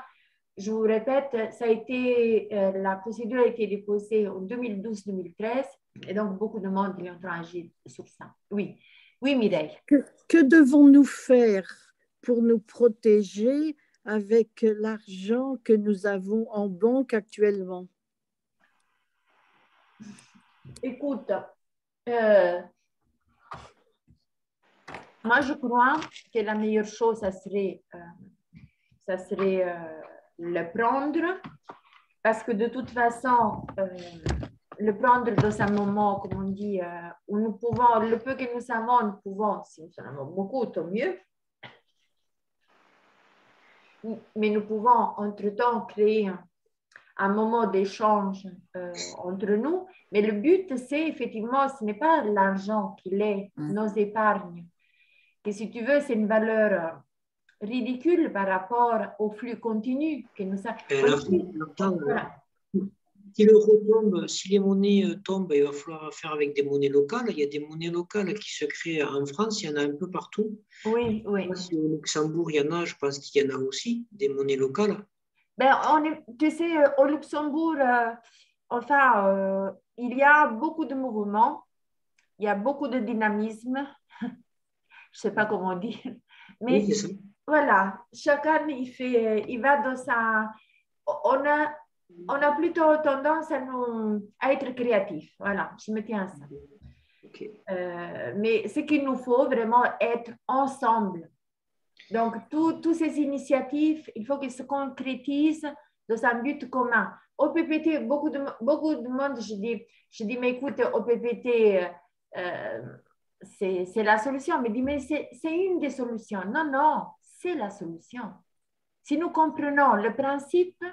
Je vous répète, la procédure a été déposée en 2012-2013 et donc beaucoup de monde est en train d'agir sur ça. Oui, oui, Mireille. Que devons-nous faire pour nous protéger avec l'argent que nous avons en banque actuellement? Écoute, moi je crois que la meilleure chose, ça serait le prendre, parce que de toute façon, le prendre dans un moment, comme on dit, où nous pouvons, le peu que nous savons, nous pouvons, si nous en avons beaucoup, tant mieux. Mais nous pouvons, entre-temps, créer un moment d'échange entre nous. Mais le but, c'est effectivement, ce n'est pas l'argent qu'il est, nos épargnes. Et si tu veux, c'est une valeur ridicule par rapport au flux continu que nous avons. Voilà. Si l'euro tombe, si les monnaies tombent, il va falloir faire avec des monnaies locales. Il y a des monnaies locales qui se créent en France, il y en a un peu partout. Oui, oui. Si au Luxembourg, il y en a, je pense qu'il y en a aussi, des monnaies locales. Ben, tu sais, au Luxembourg, il y a beaucoup de mouvements, il y a beaucoup de dynamisme, je ne sais pas comment dire, mais oui, voilà, chacun, il va dans sa... On a plutôt tendance à être créatif. Voilà, je me tiens à ça. Okay. Mais ce qu'il nous faut vraiment être ensemble. Donc, toutes ces initiatives, il faut qu'elles se concrétisent dans un but commun. Au PPT, beaucoup de monde, je dis, mais écoute, au PPT, c'est la solution. Mais dis, mais c'est une des solutions. Non, c'est la solution. Si nous comprenons le principe,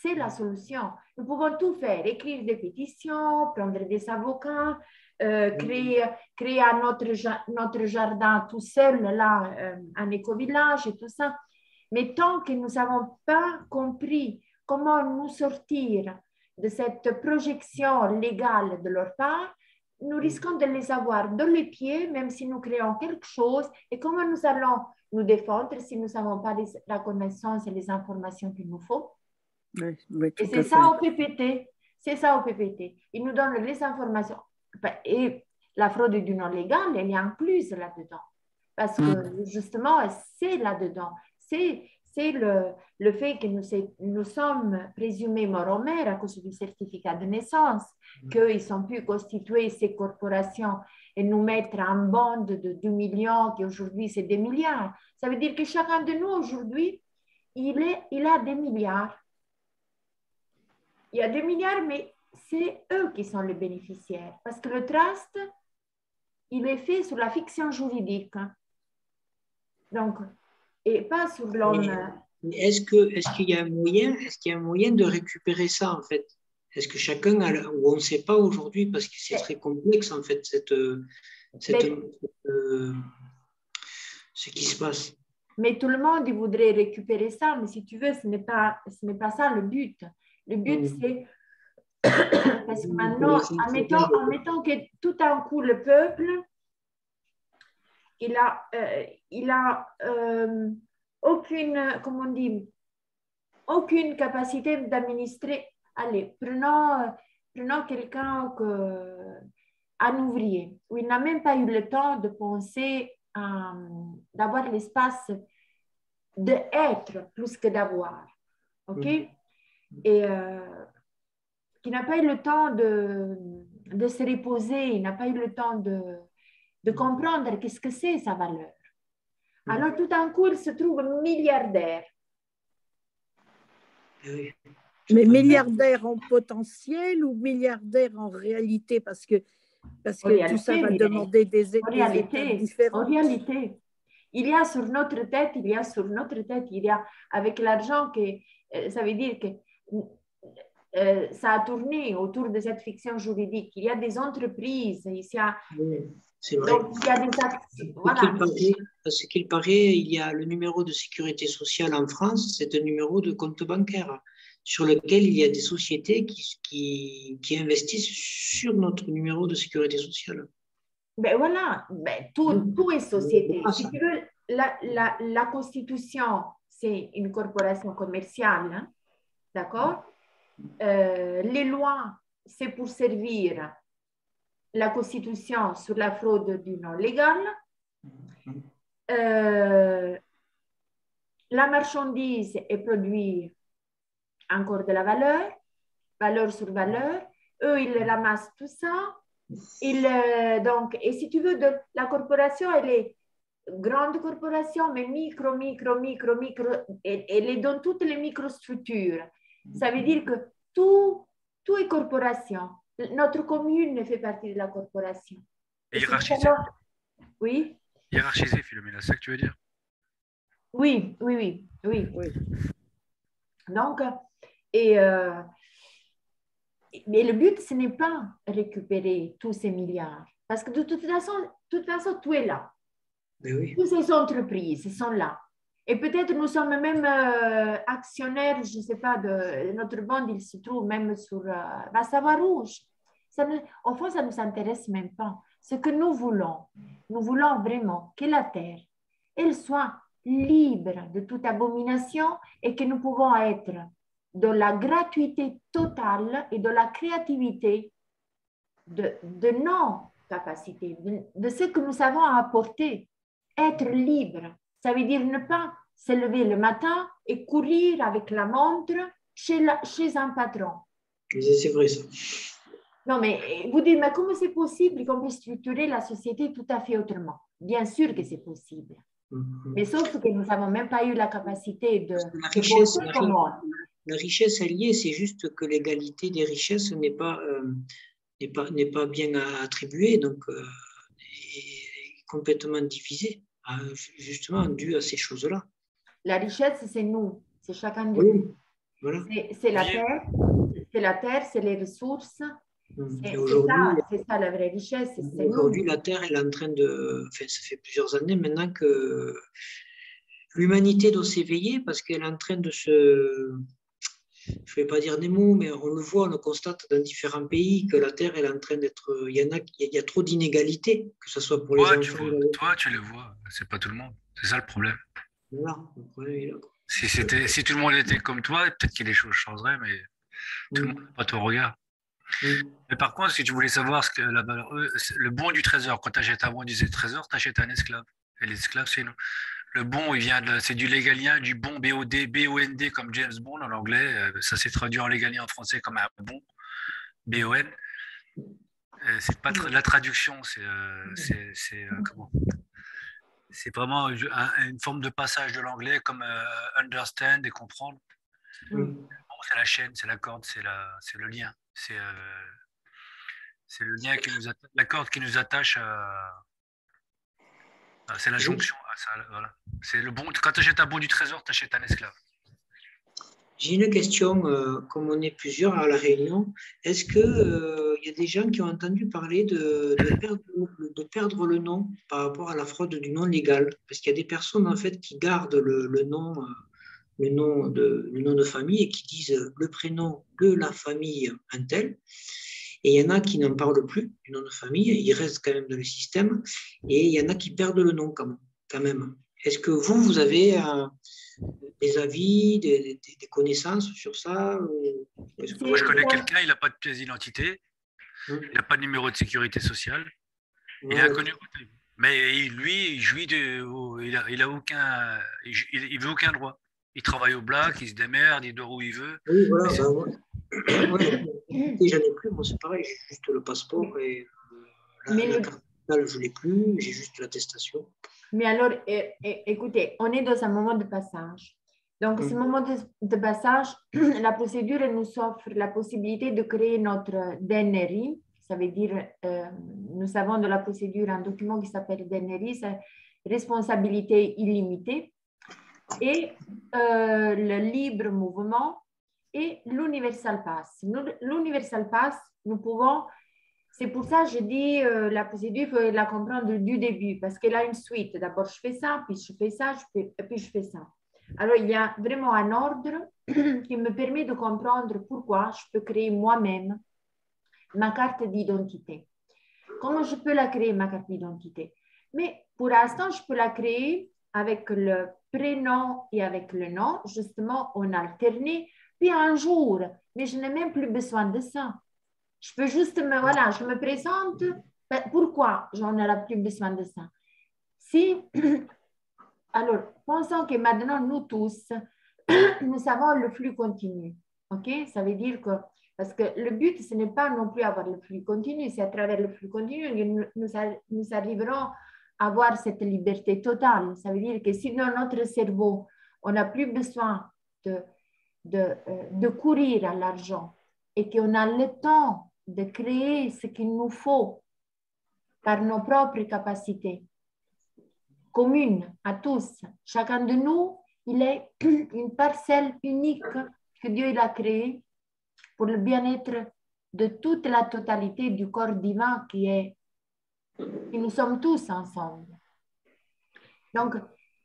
c'est la solution. Nous pouvons tout faire, écrire des pétitions, prendre des avocats, créer notre jardin tout seul, là, un éco-village et tout ça. Mais tant que nous n'avons pas compris comment nous sortir de cette projection légale de leur part, nous risquons de les avoir dans les pieds, même si nous créons quelque chose. Et comment nous allons nous défendre si nous n'avons pas la connaissance et les informations qu'il nous faut? Oui, oui, et c'est ça au PPT. C'est ça au PPT. Ils nous donnent les informations. Et la fraude du non légal, elle est incluse là-dedans. Parce que justement, c'est là-dedans. C'est le fait que nous sommes présumés morts ou mères à cause du certificat de naissance, qu'ils ont pu constituer ces corporations et nous mettre en bande de 2 millions, qui aujourd'hui c'est des milliards. Ça veut dire que chacun de nous aujourd'hui, il a des milliards. Il y a 2 milliards, mais c'est eux qui sont les bénéficiaires. Parce que le trust, il est fait sur la fiction juridique. Donc, et pas sur l'homme. Est-ce qu'il y a un moyen de récupérer ça, en fait? Est-ce que chacun a, ou on ne sait pas aujourd'hui, parce que c'est très complexe, en fait, ce qui se passe. Mais tout le monde il voudrait récupérer ça, mais si tu veux, ce n'est pas ça le but. Le but, c'est parce que maintenant, admettons que tout d'un coup, le peuple, il a aucune, comment on dit, aucune capacité d'administrer. Allez, prenons quelqu'un, un ouvrier, où il n'a même pas eu le temps de penser d'avoir l'espace d'être plus que d'avoir. OK? Et qui n'a pas eu le temps de se reposer, il n'a pas eu le temps de comprendre qu'est-ce que c'est sa valeur. Alors, tout d'un coup, il se trouve milliardaire. Mais milliardaire en potentiel ou milliardaire en réalité? Parce que tout ça va demander des étapes différentes. En réalité, il y a sur notre tête, il y a avec l'argent que ça veut dire que ça a tourné autour de cette fiction juridique. Il y a des entreprises, il y a, c'est vrai. Donc, il y a des actions. Voilà. Ce qu'il paraît, il y a le numéro de sécurité sociale en France, c'est un numéro de compte bancaire sur lequel il y a des sociétés qui investissent sur notre numéro de sécurité sociale. Ben voilà, tout est société. Si tu veux, la Constitution, c'est une corporation commerciale, hein? D'accord? Les lois, c'est pour servir la Constitution sur la fraude du non légal. La marchandise est produire encore de la valeur sur valeur. Eux, ils ramassent tout ça. Donc, et si tu veux, la corporation, elle est grande corporation, mais micro, elle est dans toutes les microstructures. Ça veut dire que tout est corporation. Notre commune fait partie de la corporation. Et hiérarchisé. Oui. Hiérarchisé, Philomena, c'est ça que tu veux dire? Oui. Donc, mais le but, ce n'est pas récupérer tous ces milliards. Parce que de toute façon, tout est là. Oui. Toutes ces entreprises sont là. Et peut-être nous sommes même actionnaires, je ne sais pas, de notre bande, il se trouve même sur Savoie Rouge. Au fond, ça ne nous intéresse même pas. Ce que nous voulons vraiment que la terre, elle soit libre de toute abomination et que nous pouvons être dans la gratuité totale et de la créativité de nos capacités, de ce que nous savons apporter. Être libre, ça veut dire ne pas se lever le matin et courir avec la montre chez un patron. C'est vrai ça. Non, mais vous dites, mais comment c'est possible qu'on puisse structurer la société tout à fait autrement? Bien sûr que c'est possible. Mais sauf que nous n'avons même pas eu la capacité de... La richesse alliée, c'est juste que l'égalité des richesses n'est pas bien attribuée, donc est complètement divisée, justement dû à ces choses-là. La richesse, c'est nous, c'est chacun de nous. Voilà. C'est la terre, c'est les ressources. Et aujourd'hui, C'est ça la vraie richesse. Aujourd'hui, la Terre, elle est en train de. Enfin, ça fait plusieurs années maintenant que l'humanité doit s'éveiller parce qu'elle est en train de se. Je ne vais pas dire des mots, mais on le voit, on le constate dans différents pays que la Terre, elle est en train d'être. Il y a trop d'inégalités, que ce soit pour les enfants. Toi, tu le vois, c'est pas tout le monde. C'est ça le problème. Voilà, le problème est là. Si tout le monde était comme toi, peut-être que les choses changeraient, mais tout le monde n'a pas ton regard. Mais par contre, si tu voulais savoir le bon du trésor, quand tu achètes un bon du trésor, tu achètes un esclave. Et l'esclave, c'est nous. Le bon, c'est du légalien, du bon, B-O-D, B-O-N-D, comme James Bond en anglais. Ça s'est traduit en légalien en français comme un bon, B-O-N. C'est pas la traduction, comment? C'est vraiment une forme de passage de l'anglais comme understand et comprendre. Bon, c'est la chaîne, c'est la corde, c'est le lien. C'est le lien la corde qui nous attache c'est la jonction. Voilà. C'est le bon. Quand tu achètes un bon du trésor, tu achètes un esclave. J'ai une question, comme on est plusieurs à La Réunion, est-ce qu'il y a des gens qui ont entendu parler de perdre le nom par rapport à la fraude du nom légal? Parce qu'il y a des personnes en fait qui gardent le nom de famille et qui disent le prénom de la famille un tel. Et il y en a qui n'en parlent plus du nom de famille, il reste quand même dans le système, et il y en a qui perdent le nom quand même. Est-ce que vous avez des avis, des connaissances sur ça Moi, je connais quelqu'un, il n'a pas de pièce d'identité, il n'a pas de numéro de sécurité sociale, il est inconnu. Mais lui, il jouit il veut aucun droit. Il travaille au black, il se démerde, il dort où il veut. Oui, voilà. J'en ai plus, moi c'est pareil, j'ai juste le passeport et la carte vitale, je ne l'ai plus, j'ai juste l'attestation. Mais alors, écoutez, on est dans un moment de passage. Donc, ce moment de passage, la procédure nous offre la possibilité de créer notre DNRI. Ça veut dire, nous avons de la procédure un document qui s'appelle DNRI, c'est responsabilité illimitée, et le libre mouvement et l'Universal Pass. L'Universal Pass, nous pouvons, c'est pour ça que je dis la procédure, il faut la comprendre du début, parce qu'elle a une suite. D'abord, je fais ça, puis je fais ça, puis je fais ça. Alors, il y a vraiment un ordre qui me permet de comprendre pourquoi je peux créer moi-même ma carte d'identité. Comment je peux la créer, ma carte d'identité? Mais pour l'instant, je peux la créer avec le prénom et avec le nom, justement, en alterné. Puis un jour, mais je n'ai même plus besoin de ça. Je peux juste voilà, je me présente. Pourquoi j'en aurai plus besoin de ça? Si, alors, pensons que maintenant, nous tous, nous avons le flux continu. OK? Ça veut dire que, parce que le but, ce n'est pas non plus avoir le flux continu, c'est à travers le flux continu que nous arriverons à avoir cette liberté totale. Ça veut dire que si dans notre cerveau, on n'a plus besoin de courir à l'argent et qu'on a le temps de créer ce qu'il nous faut par nos propres capacités communes à tous. Chacun de nous, il est une parcelle unique que Dieu il a créée pour le bien-être de toute la totalité du corps divin qui nous sommes tous ensemble. Donc,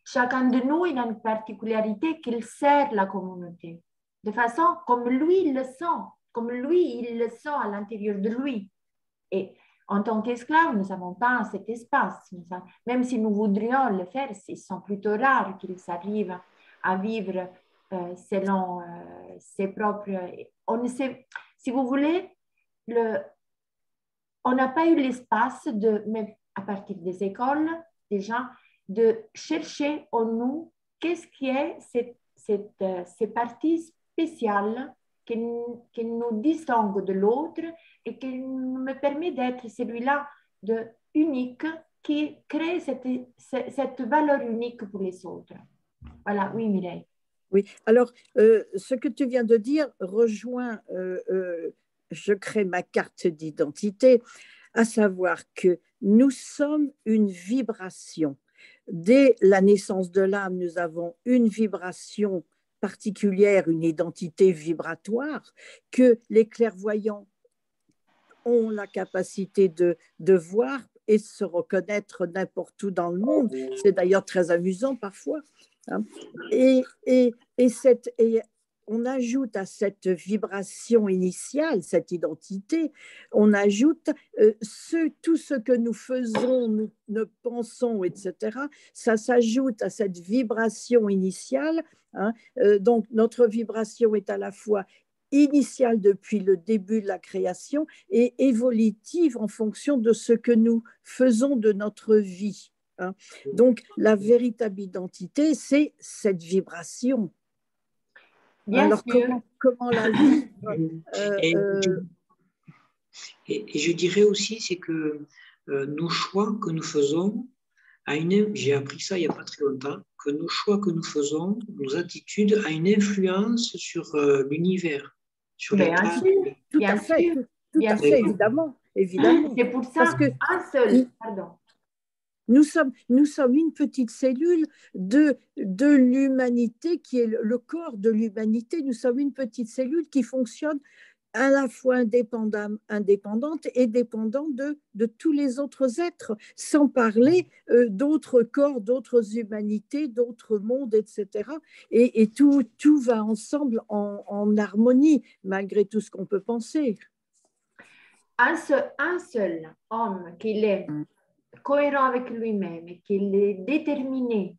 chacun de nous, il a une particularité qu'il sert la communauté, de façon comme lui, il le sent, comme lui, il le sent à l'intérieur de lui. Et en tant qu'esclaves, nous n'avons pas cet espace. Même si nous voudrions le faire, ils sont plutôt rares qu'ils arrivent à vivre selon ses propres... On ne sait, si vous voulez, on n'a pas eu l'espace, même à partir des écoles, déjà, de chercher en nous qu'est-ce qui est ces parties spéciales qui nous distinguent de l'autre et qui me permet d'être celui-là de unique qui crée cette valeur unique pour les autres. Voilà, oui Mireille. Oui, alors ce que tu viens de dire rejoint, je crée ma carte d'identité, à savoir que nous sommes une vibration. Dès la naissance de l'âme, nous avons une vibration particulière, une identité vibratoire que les clairvoyants ont la capacité de voir et se reconnaître n'importe où dans le monde. C'est d'ailleurs très amusant parfois. Hein. Et on ajoute à cette vibration initiale, cette identité, on ajoute tout ce que nous faisons, nous pensons, etc. Ça s'ajoute à cette vibration initiale. Hein. Donc, notre vibration est à la fois initiale depuis le début de la création et évolutive en fonction de ce que nous faisons de notre vie. Hein. Donc, la véritable identité, c'est cette vibration. Bien Alors, sûr. comment la vivre et je dirais aussi, c'est que nos choix que nous faisons, j'ai appris ça il n'y a pas très longtemps, que nos choix que nous faisons, nos attitudes, a une influence sur l'univers, sur Bien sûr, tout bien à fait, sûr, tout bien à fait, sûr. évidemment. C'est pour ça Parce que un seul, pardon. Nous sommes une petite cellule de l'humanité qui est le corps de l'humanité. Nous sommes une petite cellule qui fonctionne à la fois indépendante et dépendante de tous les autres êtres, sans parler d'autres corps, d'autres humanités, d'autres mondes, etc. Et tout va ensemble en harmonie, malgré tout ce qu'on peut penser. Un seul homme qui est cohérent avec lui-même et qu'il est déterminé,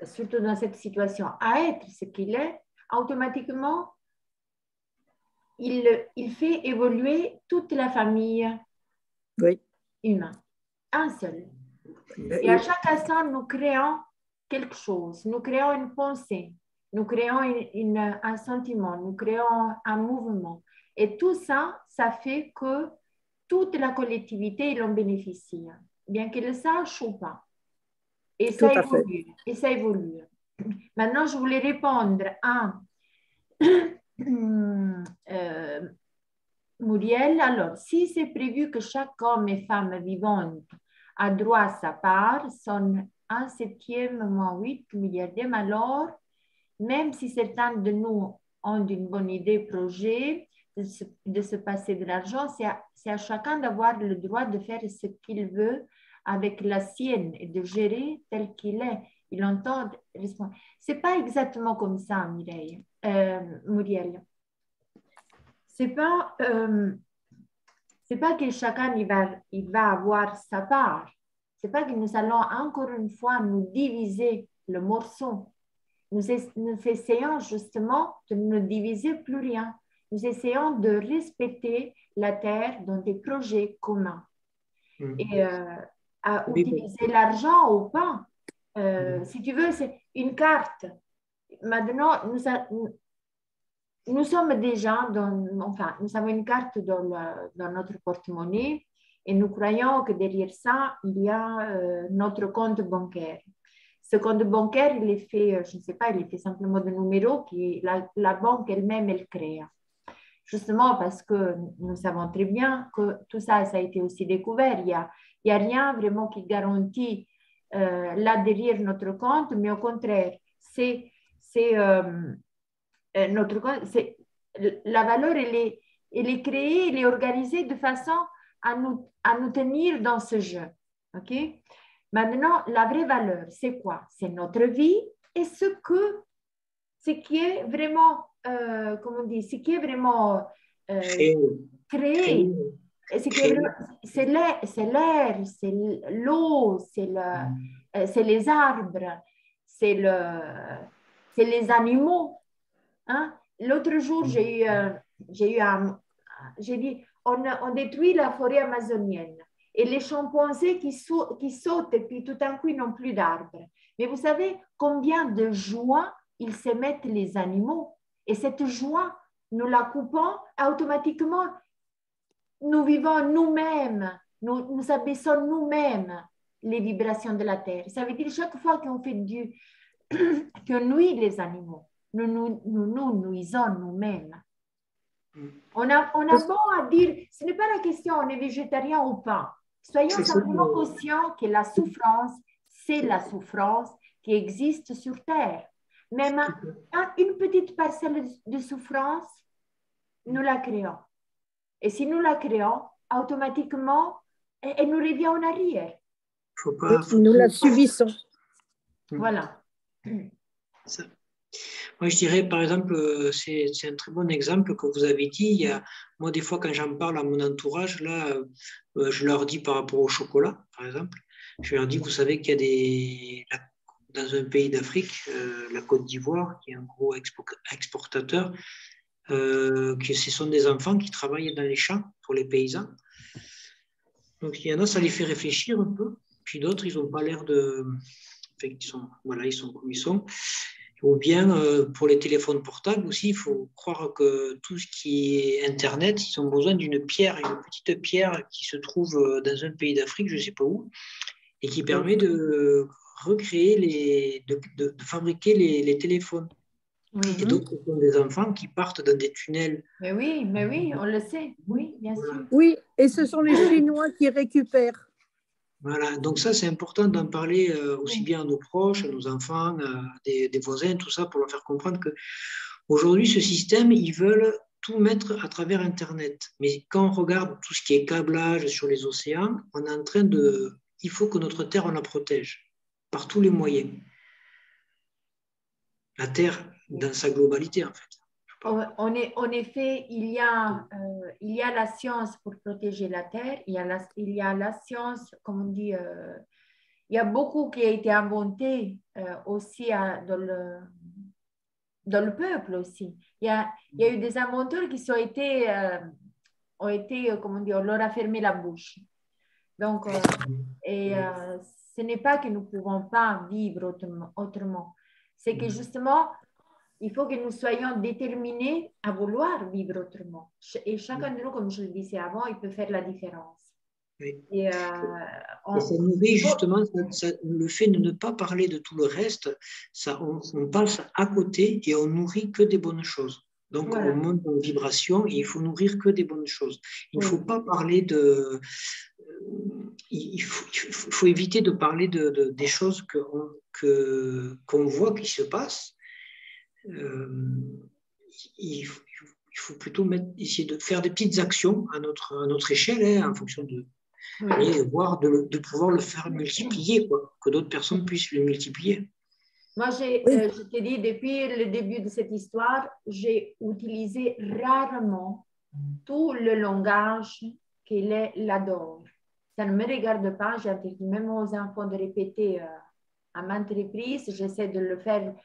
surtout dans cette situation, à être ce qu'il est, automatiquement, il fait évoluer toute la famille humaine. Un seul. Et à chaque instant, nous créons quelque chose, nous créons une pensée, nous créons un sentiment, nous créons un mouvement. Et tout ça, ça fait que toute la collectivité en bénéficie, bien qu'elle le sache ou pas. Et ça évolue. Et ça évolue. Maintenant, je voulais répondre à Muriel. Alors, si c'est prévu que chaque homme et femme vivante a droit à sa part, son 1/7 moins 8 milliardième, alors, même si certains de nous ont une bonne idée, projet, de se passer de l'argent, c'est à chacun d'avoir le droit de faire ce qu'il veut avec la sienne et de gérer tel qu'il est. Il entend répondre. C'est pas exactement comme ça, Mireille, Muriel. C'est pas que chacun il va avoir sa part. C'est pas que nous allons encore une fois nous diviser le morceau. Nous essayons justement de ne diviser plus rien. Nous essayons de respecter la terre dans des projets communs. Et à utiliser l'argent ou pas, si tu veux, c'est une carte. Maintenant, nous sommes déjà nous avons une carte dans notre porte-monnaie et nous croyons que derrière ça, il y a notre compte bancaire. Ce compte bancaire, il est fait, je ne sais pas, il est fait simplement de numéros que la banque elle-même, elle crée. Justement parce que nous savons très bien que tout ça, ça a été aussi découvert. Il y a rien vraiment qui garantit là derrière notre compte, mais au contraire, notre compte, la valeur, elle est créée, elle est organisée de façon à nous tenir dans ce jeu. OK? Maintenant, la vraie valeur, c'est quoi? C'est notre vie et ce qui est vraiment, comment on dit, ce qui est vraiment créé. C'est l'air, c'est l'eau, c'est les arbres, c'est les animaux. Hein? L'autre jour, j'ai dit, on détruit la forêt amazonienne. Et les chimpanzés qui sautent et puis tout d'un coup, ils n'ont plus d'arbres. Mais vous savez combien de joie ils se mettent les animaux? Et cette joie, nous la coupons automatiquement. Nous vivons nous-mêmes, nous abaissons nous-mêmes les vibrations de la terre. Ça veut dire chaque fois qu'on fait que nuit les animaux, nous nuisons nous-mêmes. On a bon à dire, ce n'est pas la question, on est végétarien ou pas. Soyons simplement conscients que la souffrance, c'est la souffrance qui existe sur Terre. Même une petite parcelle de souffrance, nous la créons. Et si nous la créons, automatiquement, elle nous revient en arrière. Nous la subissons. Voilà. Ça. Moi, je dirais, par exemple, c'est un très bon exemple que vous avez dit. Moi, des fois, quand j'en parle à mon entourage, là, je leur dis par rapport au chocolat, par exemple, je leur dis, vous savez qu'il y a dans un pays d'Afrique, la Côte d'Ivoire, qui est un gros exportateur, que ce sont des enfants qui travaillent dans les champs pour les paysans. Donc, il y en a, ça les fait réfléchir un peu. Puis d'autres, ils n'ont pas l'air de... Enfin, ils sont comme ils sont. Ou bien, pour les téléphones portables aussi, il faut croire que tout ce qui est Internet, ils ont besoin d'une pierre, une petite pierre qui se trouve dans un pays d'Afrique, je ne sais pas où, et qui permet de recréer, de fabriquer les téléphones. Et donc, ce sont des enfants qui partent dans des tunnels. Mais oui, on le sait. Oui, bien sûr. Oui, et ce sont les Chinois qui récupèrent. Voilà, donc ça, c'est important d'en parler aussi bien à nos proches, à nos enfants, à des voisins, tout ça, pour leur faire comprendre qu'aujourd'hui, ce système, ils veulent tout mettre à travers Internet. Mais quand on regarde tout ce qui est câblage sur les océans, on est en train de... Il faut que notre Terre, on la protège par tous les moyens. La Terre dans sa globalité, en fait. En effet, il y a la science pour protéger la Terre, il y a la science, comme on dit, il y a beaucoup qui a été inventé aussi dans le peuple aussi. Il y a eu des inventeurs qui ont été, comment dire, on leur a fermé la bouche. Donc, ce n'est pas que nous ne pouvons pas vivre autrement. C'est que justement, il faut que nous soyons déterminés à vouloir vivre autrement. Et chacun de nous, comme je le disais avant, il peut faire la différence. Oui. Et ça nourrit justement le fait de ne pas parler de tout le reste, on passe à côté et on nourrit que des bonnes choses. Donc voilà. On monte en vibration et il faut nourrir que des bonnes choses. Il ne faut pas parler de... Il faut éviter de parler des choses qu'on voit qui se passent. Il faut plutôt essayer de faire des petites actions à notre échelle, en fonction de... Et voir de pouvoir le faire multiplier, quoi, que d'autres personnes puissent le multiplier. Moi, je te dis, depuis le début de cette histoire, j'ai utilisé rarement tout le langage qu'il adore. Ça ne me regarde pas, j'interdis même aux enfants de répéter à maintes reprises, j'essaie de le faire.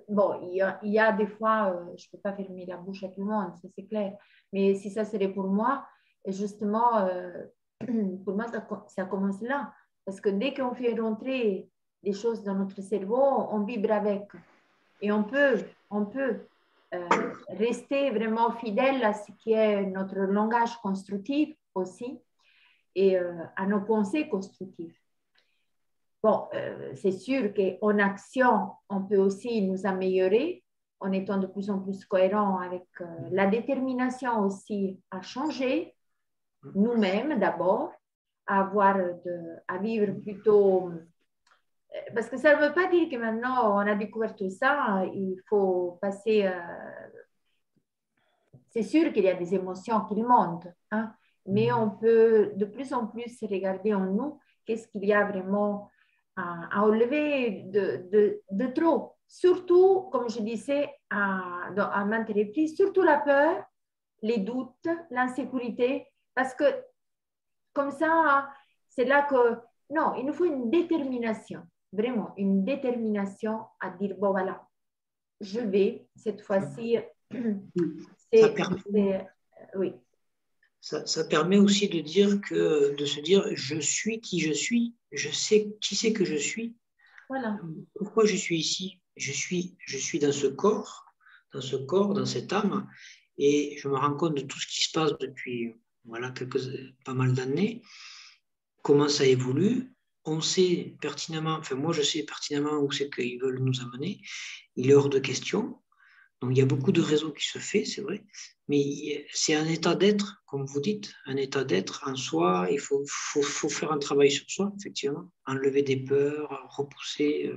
Bon, il y a des fois, je ne peux pas fermer la bouche à tout le monde, ça c'est clair, mais si ça serait pour moi, justement, pour moi, ça commence là. Parce que dès qu'on fait rentrer des choses dans notre cerveau, on vibre avec. Et on peut rester vraiment fidèle à ce qui est notre langage constructif aussi et à nos pensées constructives. Bon, c'est sûr qu'en action, on peut aussi nous améliorer en étant de plus en plus cohérents avec la détermination aussi à changer nous-mêmes d'abord, à vivre plutôt... Parce que ça ne veut pas dire que maintenant on a découvert tout ça, il faut passer... C'est sûr qu'il y a des émotions qui montent, hein, mais on peut de plus en plus regarder en nous qu'est-ce qu'il y a vraiment à enlever de trop. Surtout, comme je disais à maintes reprises, surtout la peur, les doutes, l'insécurité, parce que comme ça, c'est là que, non, il nous faut une détermination, vraiment une détermination à dire, bon voilà, je vais, cette fois-ci, oui. Ça permet aussi de se dire, je suis qui je suis, je sais qui c'est que je suis. Voilà. Pourquoi je suis ici? Je suis dans ce corps, dans cette âme, et je me rends compte de tout ce qui se passe depuis pas mal d'années, comment ça évolue. On sait pertinemment, enfin moi je sais pertinemment où c'est qu'ils veulent nous amener. Il est hors de question. Donc il y a beaucoup de réseaux qui se fait, c'est vrai, mais c'est un état d'être, comme vous dites, un état d'être en soi. Il faut faire un travail sur soi, effectivement, enlever des peurs, repousser,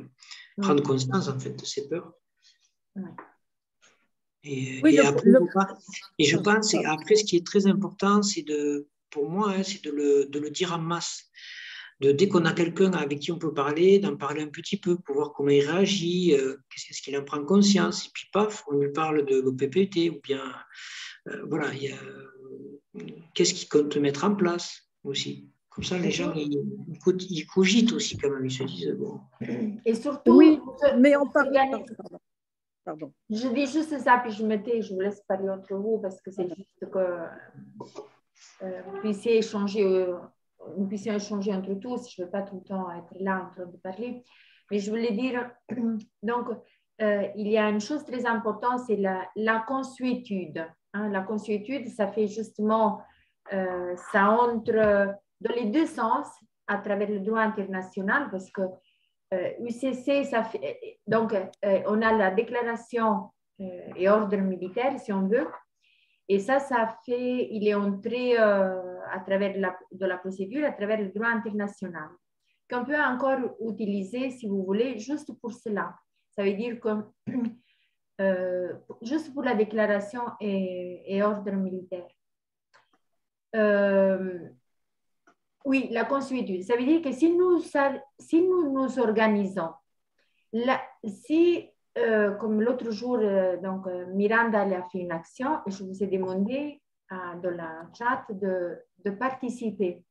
prendre conscience en fait de ces peurs. Ouais. Et, Oui, et après, et je pense, et après, ce qui est très important, c'est pour moi, hein, c'est de le dire en masse. Dès qu'on a quelqu'un avec qui on peut parler, d'en parler un petit peu pour voir comment il réagit, qu'est-ce qu'il en prend conscience, et puis paf, on lui parle de l'OPPT, ou bien, voilà, qu'est-ce qu'il compte mettre en place aussi. Comme ça, les gens, ils cogitent aussi quand même, ils se disent, bon. Et surtout, oui, mais on parle. Pardon. Je dis juste ça, puis je me tais, je vous laisse parler entre vous, parce que c'est juste que vous puissiez échanger. Nous puissions échanger entre tous. Je ne veux pas tout le temps être là en train de parler. Mais je voulais dire, donc, il y a une chose très importante, c'est la consuétude. Hein. La consuétude, ça fait justement, ça entre dans les deux sens à travers le droit international, parce que UCC, ça fait, donc, on a la déclaration et ordre militaire, si on veut. Et ça fait, il est entré à travers de la procédure, à travers le droit international, qu'on peut encore utiliser, si vous voulez, juste pour cela. Ça veut dire que, juste pour la déclaration et ordre militaire. Oui, la consuétude. Ça veut dire que si nous nous organisons, si comme l'autre jour, Miranda elle a fait une action et je vous ai demandé dans la chat de participer.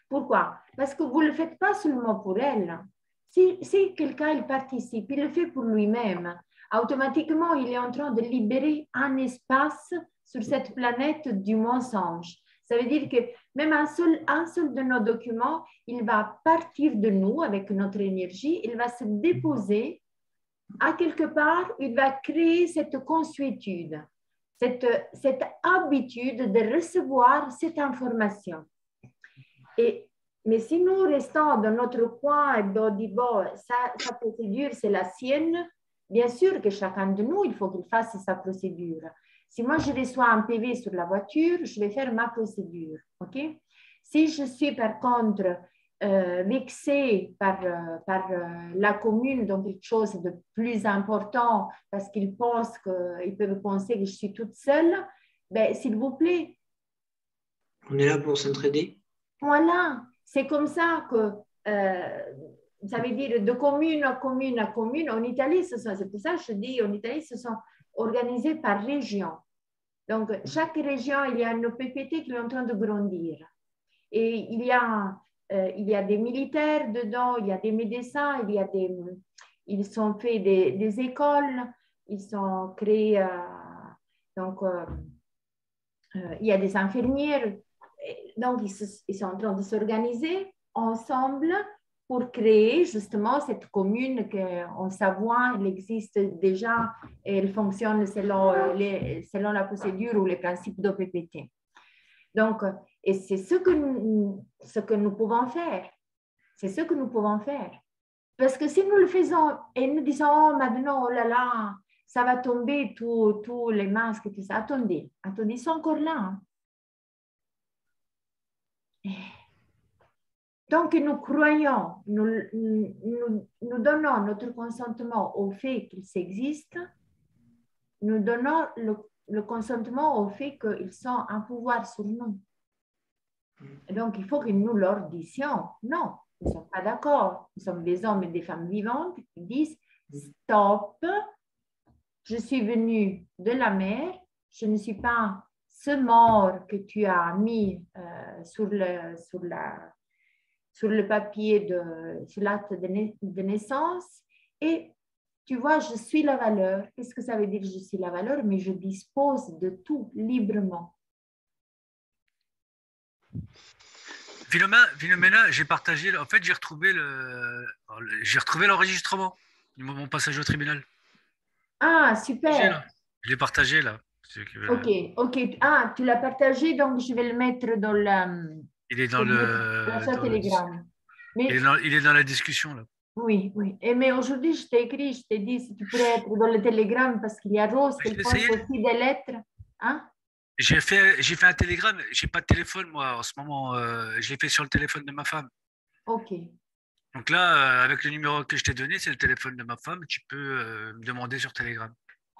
Pourquoi? Parce que vous ne le faites pas seulement pour elle. Si quelqu'un il participe, il le fait pour lui-même. Automatiquement, il est en train de libérer un espace sur cette planète du mensonge. Ça veut dire que même un seul de nos documents, il va partir de nous avec notre énergie, il va se déposer à quelque part, il va créer cette consuétude, cette habitude de recevoir cette information. Mais si nous restons dans notre coin et on dit, bon, sa procédure, c'est la sienne, bien sûr que chacun de nous, il faut qu'il fasse sa procédure. Si moi, je reçois un PV sur la voiture, je vais faire ma procédure. OK? Si je suis, par contre, vexée par la commune dans quelque chose de plus important parce qu'ils peuvent penser que je suis toute seule, ben, s'il vous plaît. On est là pour s'entraider. Voilà, c'est comme ça que ça veut dire de commune à commune à commune. En Italie, c'est pour ça que je dis, en Italie, ce sont organisés par région. Donc, chaque région, il y a un OPPT qui est en train de grandir. Et il y a des militaires dedans, il y a des médecins, ils sont fait des écoles, ils sont créés, il y a des infirmières. Donc, ils sont en train de s'organiser ensemble pour créer justement cette commune qu'en Savoie, elle existe déjà et elle fonctionne selon la procédure ou les principes d'OPPT. Donc, et c'est ce que nous pouvons faire. C'est ce que nous pouvons faire. Parce que si nous le faisons et nous disons, oh, maintenant, oh là là, ça va tomber, tous les masques, tout ça. Attendez, ils sont encore là. Donc, nous croyons, nous donnons notre consentement au fait qu'ils existent, nous donnons le consentement au fait qu'ils ont un pouvoir sur nous. Et donc, il faut que nous leur disions, non, ils ne sont pas d'accord. Nous sommes des hommes et des femmes vivantes qui disent, stop, je suis venue de la mer, je ne suis pas ce mort que tu as mis sur le papier, sur l'acte de naissance. Et tu vois, je suis la valeur. Qu'est-ce que ça veut dire, je suis la valeur? Mais je dispose de tout librement. Philomena, j'ai partagé, en fait, j'ai retrouvé l'enregistrement de mon passage au tribunal. Ah, super. Je l'ai partagé là. Ok. Ah, tu l'as partagé, donc je vais le mettre dans il est dans le Telegram. Mais, il est dans la discussion là. Oui. Mais aujourd'hui, je t'ai écrit, je t'ai dit si tu pourrais être dans le Telegram parce qu'il y a Rose qui poste aussi des lettres. Hein? J'ai fait un télégramme, j'ai pas de téléphone moi en ce moment, je l'ai fait sur le téléphone de ma femme. Ok. Donc là, avec le numéro que je t'ai donné, c'est le téléphone de ma femme, tu peux me demander sur Telegram.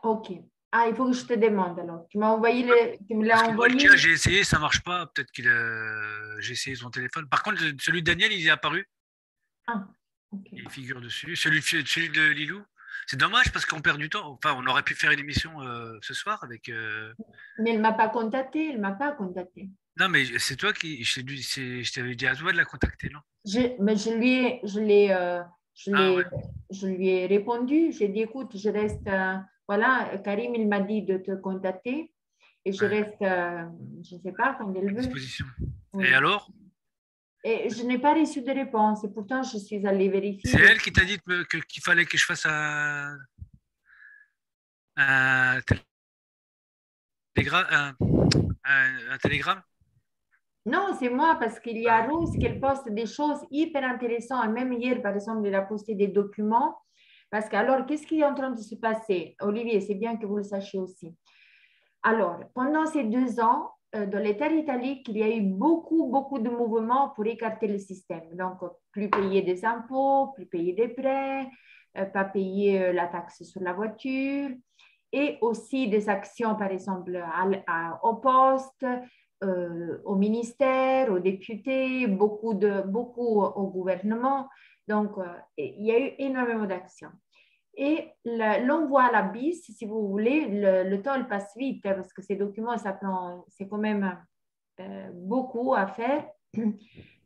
Ok. Ah, il faut que je te demande alors. Tu m'as envoyé tu me l'as Parce que moi, le envoyé. tien, j'ai essayé, ça marche pas. Peut-être j'ai essayé son téléphone. Par contre, celui de Daniel, il est apparu. Ah, ok. Il figure dessus. Celui de Lilou. C'est dommage parce qu'on perd du temps. Enfin, on aurait pu faire une émission ce soir avec. Mais elle ne m'a pas contacté. Elle ne m'a pas contacté. Non, mais c'est toi qui. Je t'avais dit à toi de la contacter, non? Mais Ah ouais. je lui ai répondu. J'ai dit, écoute, je reste. Voilà, Karim, il m'a dit de te contacter et je Ouais. reste, je ne sais pas quand elle À veut. disposition. Oui. Et alors? Et je n'ai pas reçu de réponse et pourtant je suis allée C'est vérifier. elle qui t'a dit qu'il fallait que je fasse un télégramme, un télégramme? Non, c'est moi parce qu'il y a Ah, Rose qui poste des choses hyper intéressantes. Même hier, par exemple, elle a posté des documents. Parce que, alors, qu'est-ce qui est en train de se passer? Olivier, c'est bien que vous le sachiez aussi. Alors, pendant ces 2 ans, dans l'État italique, il y a eu beaucoup, beaucoup de mouvements pour écarter le système. Donc, plus payer des impôts, plus payer des prêts, pas payer la taxe sur la voiture, et aussi des actions, par exemple, au poste, au ministère, aux députés, beaucoup au gouvernement. Donc, il y a eu énormément d'actions. Et l'envoi à la BIS, si vous voulez, le temps il passe vite parce que ces documents, c'est quand même beaucoup à faire.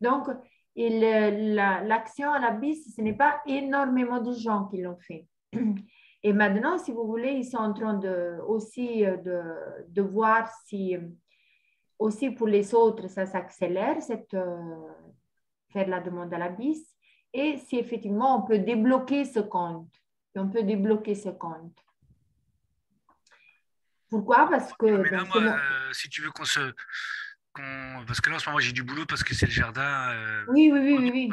Donc, l'action à la BIS, ce n'est pas énormément de gens qui l'ont fait. Et maintenant, si vous voulez, ils sont en train aussi de voir si aussi pour les autres, ça s'accélère, faire la demande à la BIS, et si effectivement on peut débloquer ce compte. Et on peut débloquer ce compte. Pourquoi? Parce que mais dans là, ce moi, moment... si tu veux parce que là, en ce moment, j'ai du boulot parce que c'est le jardin. Oui, oui, oui, oui, oui.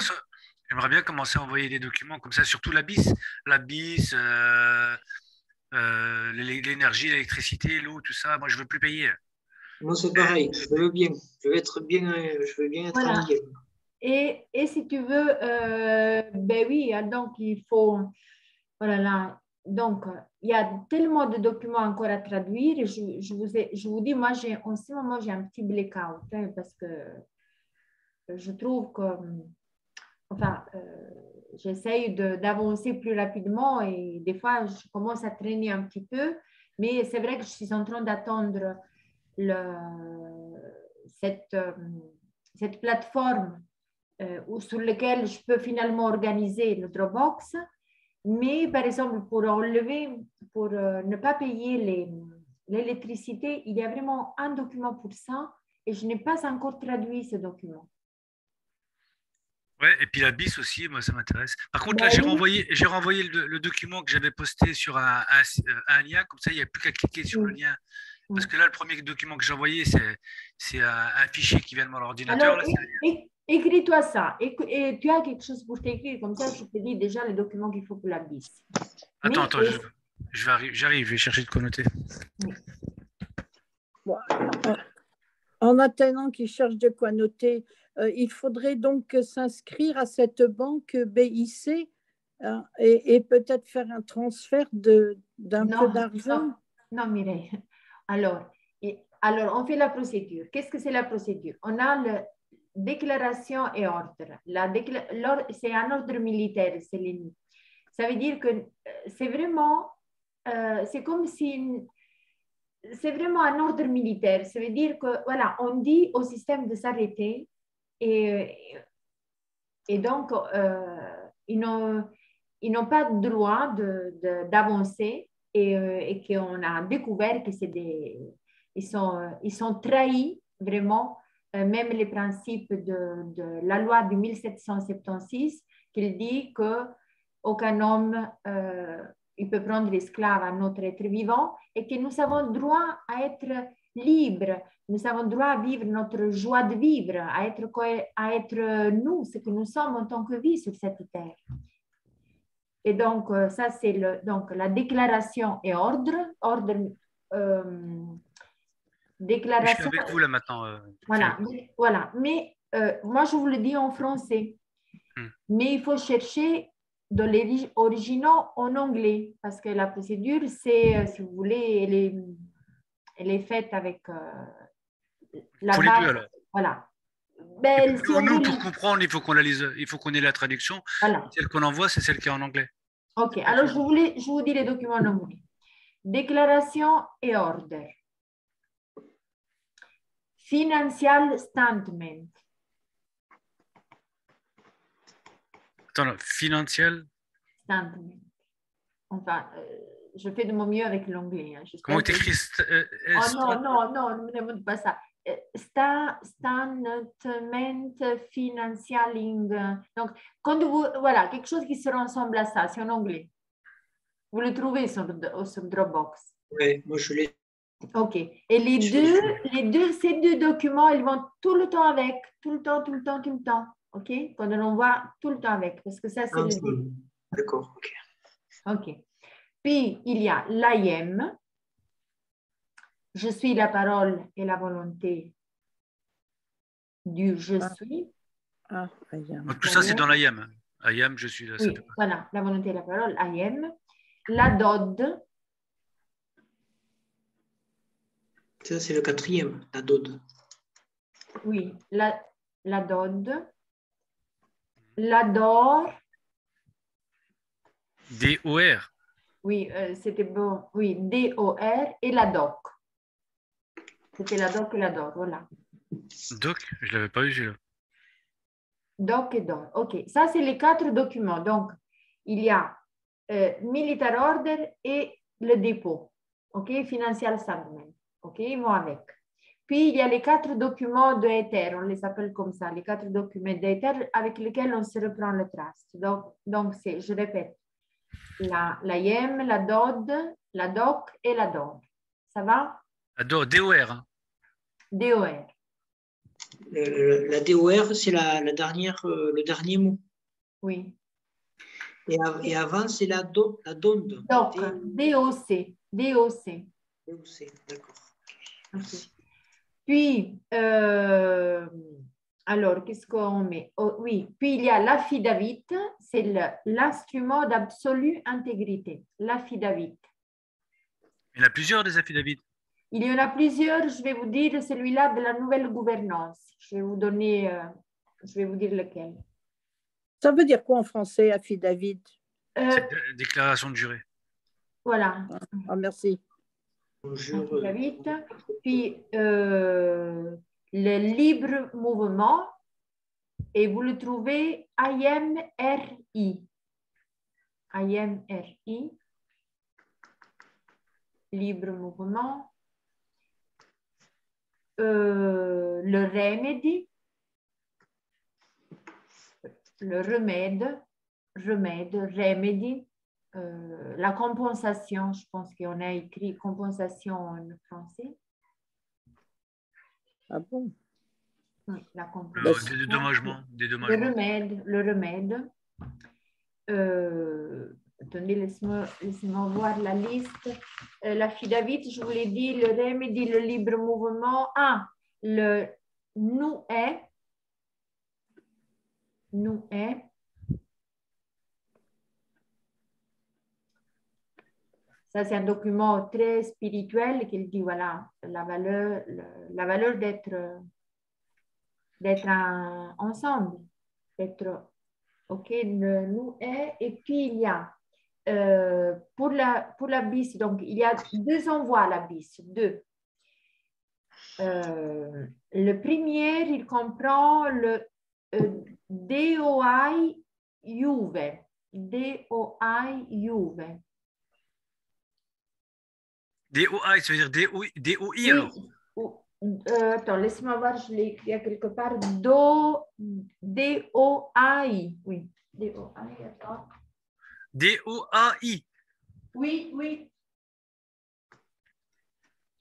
J'aimerais bien commencer à envoyer des documents comme ça, surtout la BIS, l'énergie, l'électricité, l'eau, tout ça. Moi, je veux plus payer. Moi, c'est pareil. Je veux bien. Je veux bien être Voilà. lié. Et si tu veux, ben oui, donc il faut... Voilà, là. Donc, il y a tellement de documents encore à traduire. Et je vous dis, moi, en ce moment, j'ai un petit blackout parce que je trouve que, enfin, j'essaye d'avancer plus rapidement et des fois, je commence à traîner un petit peu. Mais c'est vrai que je suis en train d'attendre cette, cette plateforme sur laquelle je peux finalement organiser le Dropbox. Mais par exemple, pour ne pas payer l'électricité, il y a vraiment un document pour ça et je n'ai pas encore traduit ce document. Ouais, et puis la BIS aussi, moi, ça m'intéresse. Par contre, là, Ben oui, j'ai renvoyé le document que j'avais posté sur un lien, comme ça, il n'y a plus qu'à cliquer sur le oui, lien. oui. Parce que là, le premier document que j'ai envoyé, c'est un fichier qui vient de mon ordinateur. Alors, Là, écris-toi ça et tu as quelque chose pour t'écrire, comme ça je te dis déjà les documents qu'il faut pour la BIS. Mais, attends, j'arrive, je vais chercher de quoi noter. oui. Bon, en attendant qu'il cherche de quoi noter, il faudrait donc s'inscrire à cette banque BIC hein, et peut-être faire un transfert d'un peu Non, d'argent. non, non, Mireille. Alors, alors, on fait la procédure. Qu'est-ce que c'est la procédure? On a la déclaration et ordre. C'est un ordre militaire, Céline. Ça veut dire que c'est vraiment, c'est comme si, c'est vraiment un ordre militaire. Ça veut dire que, voilà, on dit au système de s'arrêter et donc, ils n'ont pas de droit d'avancer et qu'on a découvert que ils sont trahis vraiment, même les principes de la loi de 1776 qui dit qu'aucun homme il peut prendre esclave à notre être vivant et que nous avons droit à être libres. Nous avons droit à vivre notre joie de vivre, à être nous, ce que nous sommes en tant que vie sur cette terre. Et donc, ça, c'est donc, la déclaration et ordre déclaration. Je suis avec vous là maintenant. Voilà. Mais moi, je vous le dis en français. Mais il faut chercher dans les originaux en anglais, parce que la procédure, c'est, si vous voulez, elle est faite avec la Pour les deux, base. alors. Voilà. Ben, si on Nous, veut, pour comprendre, il faut qu'on la lise, il faut qu'on ait la traduction. voilà. Celle qu'on envoie, c'est celle qui est en anglais. OK. Alors, je vous dis les documents en anglais. Déclaration et order. Financial statement. Attends, financial. Statement. Enfin, je fais de mon mieux avec l'anglais. Hein. Comment tu écris Oh non, non, non, ne me demande pas ça. Statement financialing. Donc, quand vous, voilà, quelque chose qui se ressemble à ça, c'est en anglais. Vous le trouvez sur Dropbox. Oui, moi je l'ai. OK. Et ces deux documents, ils vont tout le temps avec, tout le temps. OK? Quand on voit tout le temps avec, parce que ça, c'est le début. D'accord, OK. OK. Puis, il y a l'IM. Je suis la parole et la volonté du je suis. Donc, tout ça, c'est dans l'IAM. IAM, je suis là. Oui, voilà, la volonté et la parole, IM. La DOD. Ça, c'est le quatrième, la DOD. Oui, la DOD. La DOR. DOR. Oui, c'était bon. Oui, DOR et la DOC. C'était la DOC et la DOR, voilà. DOC, je ne l'avais pas eu, celui-là. DOC et DOR. OK, ça, c'est les 4 documents. Donc, il y a Military Order et le dépôt. OK, Financial Statement. OK, ils vont avec. Puis, il y a les 4 documents de Ether, on les appelle comme ça, les 4 documents d'Ether avec lesquels on se reprend le trust. Donc c'est, je répète, la IM, la DOD, la DOC et la DOR. Ça va? La DOR. Hein. DOR. La DOR, c'est la dernière, le dernier mot. Oui. Et avant, c'est la DOND. DOC. DOC. DOC. DOC, d'accord. Okay. Puis, alors, qu'est-ce qu'on met? Oh, oui, puis il y a l'affidavit, c'est l'instrument d'absolue intégrité, l'affidavit. Il y en a plusieurs des affidavits. Il y en a plusieurs, je vais vous dire celui-là de la nouvelle gouvernance. Je vais vous donner, je vais vous dire lequel. Ça veut dire quoi en français, affidavit? C'est déclaration de juré. Voilà. Ah, merci. Affidavit. Puis, le libre mouvement, et vous le trouvez IMRI. IMRI. Libre mouvement. Le remedy. Le remède. Remedy. La compensation, je pense qu'on a écrit compensation en français. Ah bon? Oui, la compensation. Des dédommagements. Le remède. Attendez, laissez-moi voir la liste. L'affidavit, je vous l'ai dit, le remedy, le libre mouvement. Ah, le nous est. Ça, c'est un document très spirituel qui dit, voilà, la valeur d'être ensemble, d'être, OK, nous est, et puis il y a, pour la BIS, donc il y a 2 envois à la BIS, 2. Le premier, il comprend le DOI Juve. DOI Juve. DOI, ça veut dire DOI alors? Attends, laisse-moi voir, je l'ai écrit à quelque part. DOI. Oui. DOI, attends. DOAI. Oui.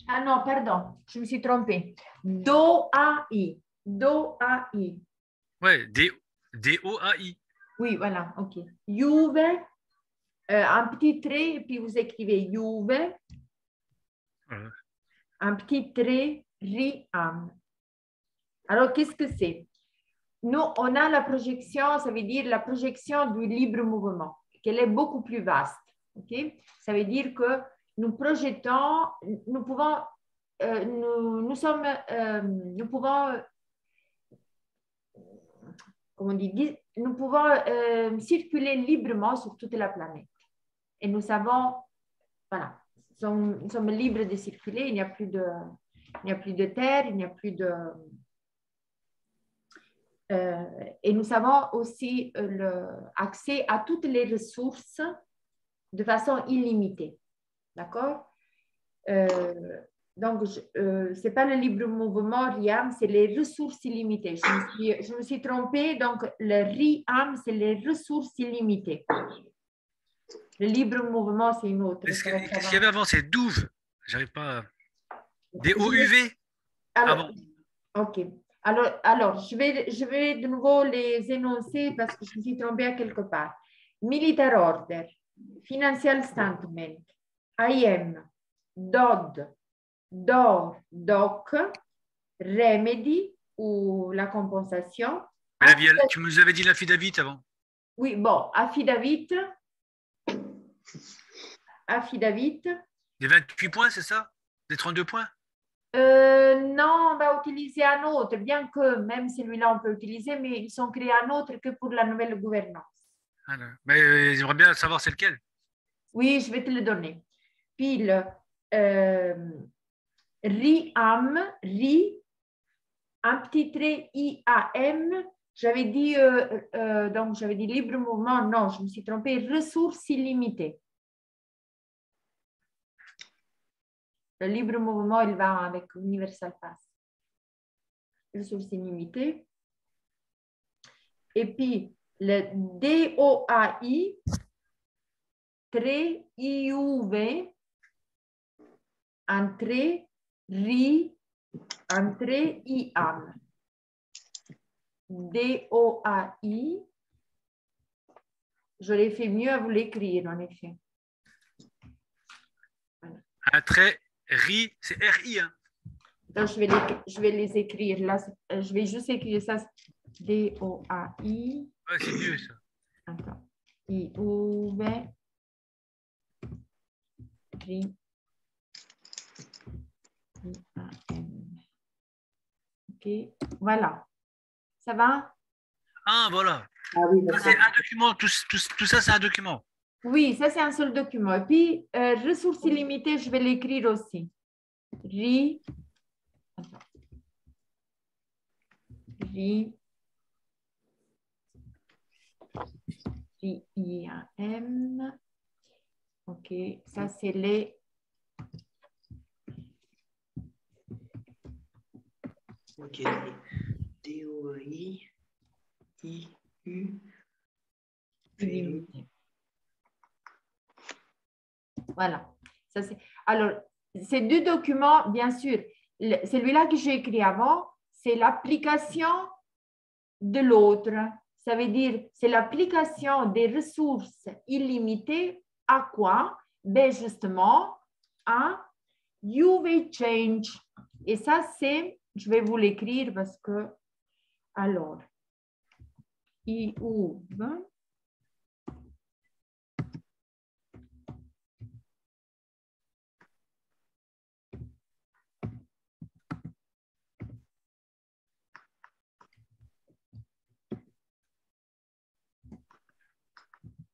Ah non, pardon, je me suis trompée. DOAI. Ouais, DOAI. Oui, voilà, ok. Juve, un petit trait, et puis vous écrivez Juve. Voilà. Un petit trait, Riam. Alors, qu'est-ce que c'est? nous, on a la projection, ça veut dire la projection du libre mouvement, qu'elle est beaucoup plus vaste. Okay? Ça veut dire que nous projetons, nous pouvons, nous pouvons, comment on dit, nous pouvons circuler librement sur toute la planète. Et nous savons, voilà, nous sommes libres de circuler, il n'y a plus de terre, il n'y a plus de... et nous avons aussi accès à toutes les ressources de façon illimitée. D'accord? Donc, ce n'est pas le libre mouvement RIAM, c'est les ressources illimitées. Je me suis trompée, donc le RIAM, c'est les ressources illimitées. Le libre mouvement, c'est une autre. Qu'est-ce qu'il y avait avant? C'est DOUV. J'arrive pas. DOUV? Alors, ok. Alors je vais de nouveau les énoncer parce que je me suis trompée à quelque part. Military Order, Financial Statement, IM, DOD, DOR, DOC, Remedy ou la compensation. Tu nous avais dit l'affidavit avant. Oui, bon, affidavit. Des 28 points, c'est ça? Des 32 points? Non, on va utiliser un autre, bien que même celui-là, on peut utiliser, mais ils sont créés un autre que pour la nouvelle gouvernance. Mais j'aimerais bien savoir c'est lequel. Oui, je vais te le donner. Puis le RIAM, un petit trait IAM, j'avais dit, donc j'avais dit libre mouvement, non, je me suis trompée, ressources illimitées. Le libre mouvement, il va avec Universal Pass. Ressources illimitées. Et puis, le DOAI, trait IUV, entrée RI, entrée IAM. DOAI, je l'ai fait mieux à vous l'écrire, en effet. Voilà. Un trait RI, c'est RI. Hein. Donc, je vais les écrire. Là, je vais juste écrire ça. DOAI. Ouais, c'est mieux ça. Attends. IUV. RI. IAM. OK. Voilà. Ça va? Ah, voilà. Ah, oui, c'est un document. Tout ça, c'est un document. Oui, ça, c'est un seul document. Et puis, ressources illimitées, je vais l'écrire aussi. RI. RIAM. OK, ça, c'est les... OK. DOI, IU, Voilà. Ça, alors, ces deux documents, bien sûr, celui-là que j'ai écrit avant, c'est l'application de l'autre. Ça veut dire, c'est l'application des ressources illimitées à quoi? Ben justement, à UV change. Et ça, c'est, je vais vous l'écrire parce que, alors, IUV.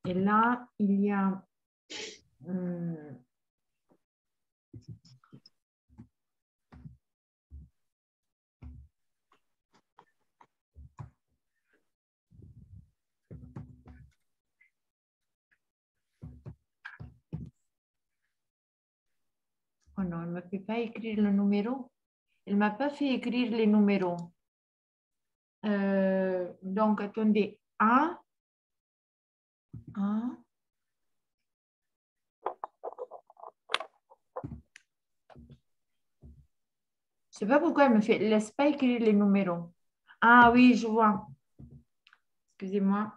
Et là, il y a oh non, elle ne me fait pas écrire le numéro. Elle ne m'a pas fait écrire les numéros. Donc, attendez. A. Je ne sais pas pourquoi elle me fait. Laisse pas écrire les numéros. Ah oui, je vois. Excusez-moi.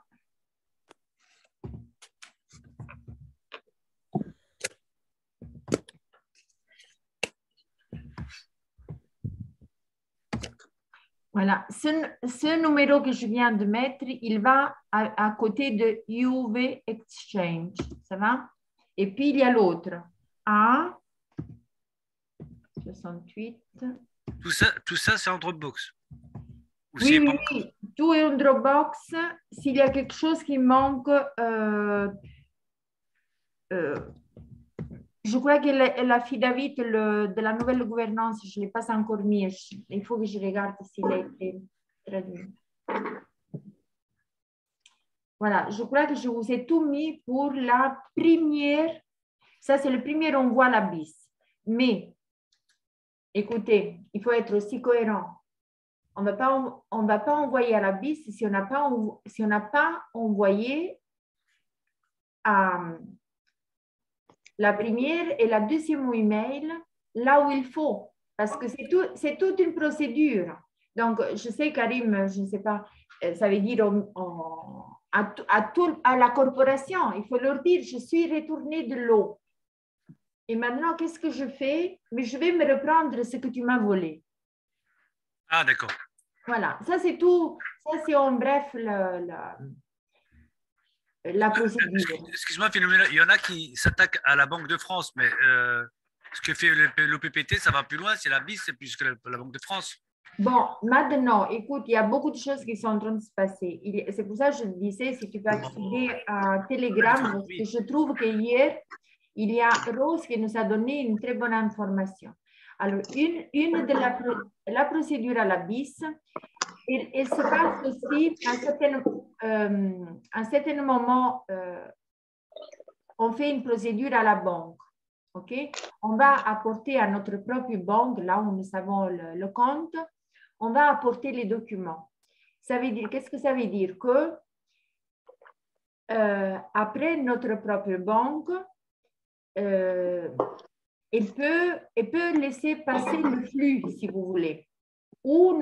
Voilà, ce numéro que je viens de mettre, il va à côté de UV Exchange, ça va? Et puis il y a l'autre, A68. Tout ça c'est en Dropbox. Ou Oui, c'est oui, pas- oui, tout est en Dropbox. S'il y a quelque chose qui manque, je crois que l'affidavit de la nouvelle gouvernance, je ne l'ai pas encore mis. Il faut que je regarde s'il a été traduit. Voilà, je crois que je vous ai tout mis pour la première. Ça, c'est le premier, on voit la BIS. Mais, écoutez, il faut être aussi cohérent. On ne va pas envoyer à la BIS si on n'a pas envoyé la première et la deuxième email là où il faut. Parce que c'est toute une procédure. Donc, je sais, Karim, je ne sais pas, ça veut dire à la corporation, il faut leur dire, je suis retournée de l'eau. Et maintenant, qu'est-ce que je fais? Mais je vais me reprendre ce que tu m'as volé. Ah, d'accord. Voilà, ça c'est tout. Ça c'est en bref la procédure. Excuse-moi, Philomena, il y en a qui s'attaquent à la Banque de France, mais ce que fait l'OPPT, ça va plus loin, c'est la BIS, c'est plus que la Banque de France. Bon, maintenant, écoute, il y a beaucoup de choses qui sont en train de se passer. C'est pour ça que je te disais, si tu peux accéder à Telegram, parce que je trouve qu'hier, il y a Rose qui nous a donné une très bonne information. Alors, une de la procédure à la BIS, il se passe aussi à un certain moment, on fait une procédure à la banque. Okay? On va apporter à notre propre banque, là où nous avons le compte, on va apporter les documents. Ça veut dire, qu'est-ce que ça veut dire? Que après notre propre banque, elle peut laisser passer le flux, si vous voulez. Ou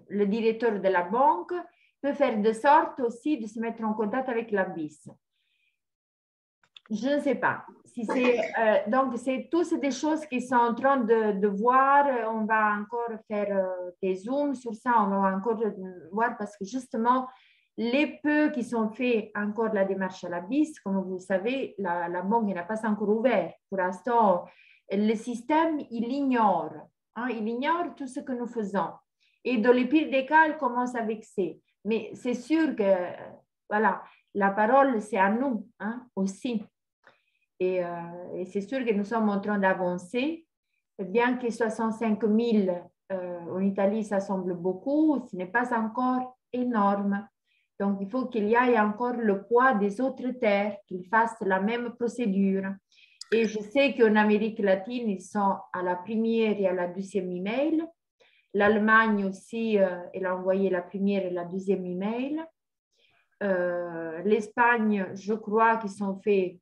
le directeur de la banque peut faire de sorte aussi de se mettre en contact avec la BIS. Je ne sais pas. Si donc, c'est toutes des choses qui sont en train de voir. On va encore faire des zooms sur ça. On va encore voir parce que justement, les peu qui sont faits encore la démarche à la BIS, comme vous savez, la banque n'a pas encore ouvert. Pour l'instant, le système, il ignore. Hein, il ignore tout ce que nous faisons. Et dans les pires des cas, il commence à vexer. Mais c'est sûr que, voilà, la parole, c'est à nous aussi. Et c'est sûr que nous sommes en train d'avancer. Bien que 65 000 en Italie, ça semble beaucoup, ce n'est pas encore énorme. Donc, il faut qu'il y ait encore le poids des autres terres, qu'ils fassent la même procédure. Et je sais qu'en Amérique latine, ils sont à la première et à la deuxième email. L'Allemagne aussi, elle a envoyé la première et la deuxième email. L'Espagne, je crois qu'ils sont faits,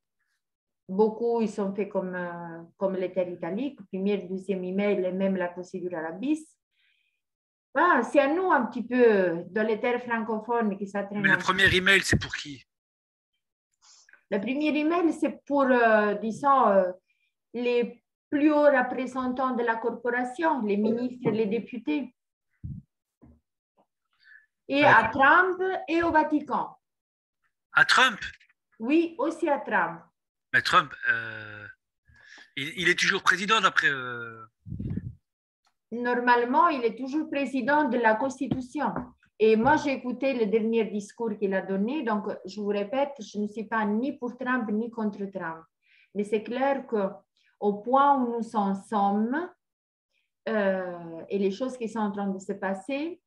beaucoup, ils sont faits comme les terres italiques, première, deuxième email et même la procédure à la BIS. Ah, c'est à nous un petit peu, dans les terres francophones, qui ça traîne. Mais le premier email, c'est pour qui? Le premier email, c'est pour, disons, les plus hauts représentants de la corporation, les ministres et les députés. Et à Trump et au Vatican. À Trump? Oui, aussi à Trump. Mais Trump, il est toujours président d'après... Normalement, il est toujours président de la Constitution. Et moi, j'ai écouté le dernier discours qu'il a donné. Donc, je vous répète, je ne suis pas ni pour Trump ni contre Trump. Mais c'est clair qu'au point où nous en sommes et les choses qui sont en train de se passer,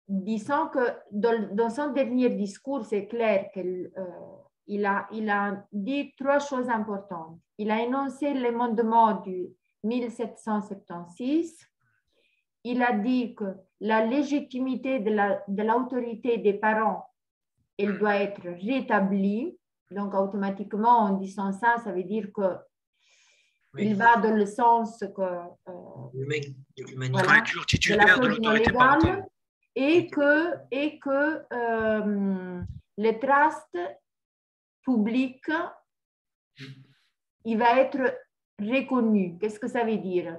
disons que dans son dernier discours, c'est clair qu'il a dit trois choses importantes. Il a énoncé l'amendement du 1776. Il a dit que la légitimité de l'autorité des parents, elle doit être rétablie. Donc, automatiquement, en disant ça, ça veut dire que il va dans le sens que voilà, toujours titulaire de l'autorité parentale. Et que le trust public, il va être reconnu. Qu'est-ce que ça veut dire?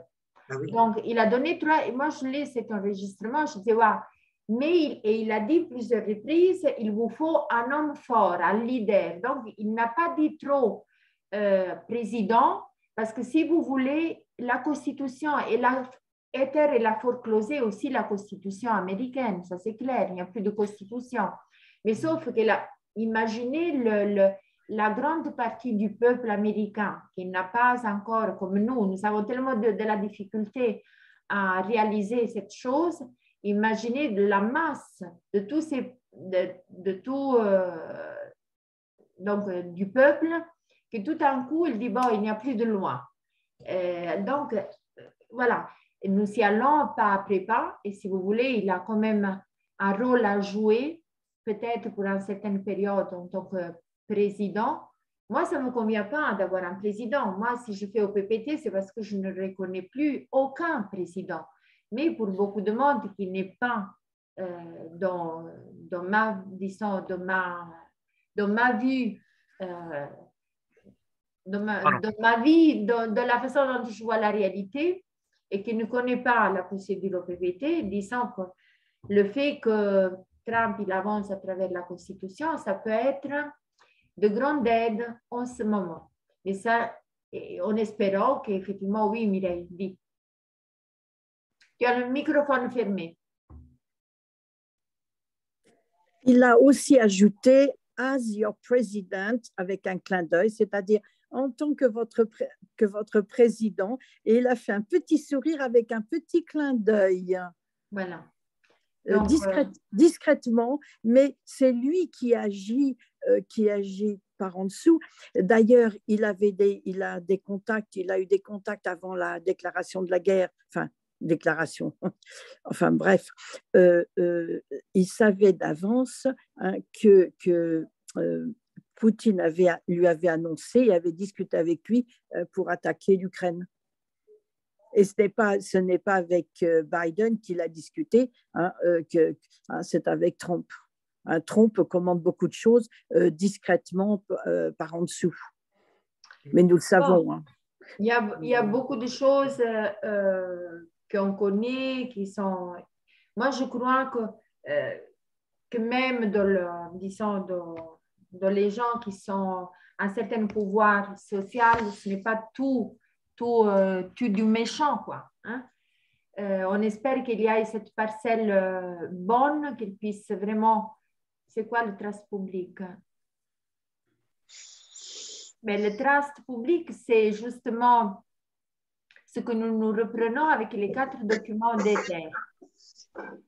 Ah oui. Donc, il a donné 3, et moi je lis cet enregistrement, je dis, waouh, mais il a dit plusieurs reprises, il vous faut un homme fort, un leader. Donc, il n'a pas dit trop président, parce que si vous voulez, la Constitution et elle a foreclosé aussi la Constitution américaine, ça c'est clair, il n'y a plus de Constitution. Mais sauf qu'elle a imaginé la grande partie du peuple américain qui n'a pas encore, comme nous avons tellement de la difficulté à réaliser cette chose. Imaginez la masse de tous ces, donc, du peuple, que tout d'un coup, il dit, bon, il n'y a plus de loi. Donc, voilà, nous y allons pas après pas, et si vous voulez, il a quand même un rôle à jouer, peut-être pour une certaine période en tant que président. Moi, ça ne me convient pas d'avoir un président. Moi, si je fais au PPT, c'est parce que je ne reconnais plus aucun président. Mais pour beaucoup de monde qui n'est pas dans ma, disons, dans ma vue, dans ma vie, dans la façon dont je vois la réalité, et qui ne connaît pas la procédure au PPT, disant que le fait que Trump il avance à travers la Constitution, ça peut être de grande aide en ce moment. Et ça, en espérant qu'effectivement, oui, Mireille, dit. Tu as le microphone fermé. Il a aussi ajouté « as your president » avec un clin d'œil, c'est-à-dire en tant que votre président, et il a fait un petit sourire avec un petit clin d'œil. Voilà. Donc, discrètement, mais c'est lui qui agit par en dessous. D'ailleurs, il a eu des contacts avant la déclaration de la guerre, enfin bref, il savait d'avance que Poutine lui avait annoncé et avait discuté avec lui pour attaquer l'Ukraine. Et ce n'est pas avec Biden qu'il a discuté, c'est avec Trump. Trump commande beaucoup de choses discrètement par en dessous. Mais nous le savons. Bon, il y a beaucoup de choses qu'on connaît, qui sont... Moi, je crois que même disons, dans les gens qui sont à un certain pouvoir social, ce n'est pas tout du méchant, quoi. Hein? On espère qu'il y ait cette parcelle bonne, qu'il puisse vraiment... C'est quoi le trust public? Mais le trust public, c'est justement ce que nous reprenons avec les 4 documents des terres.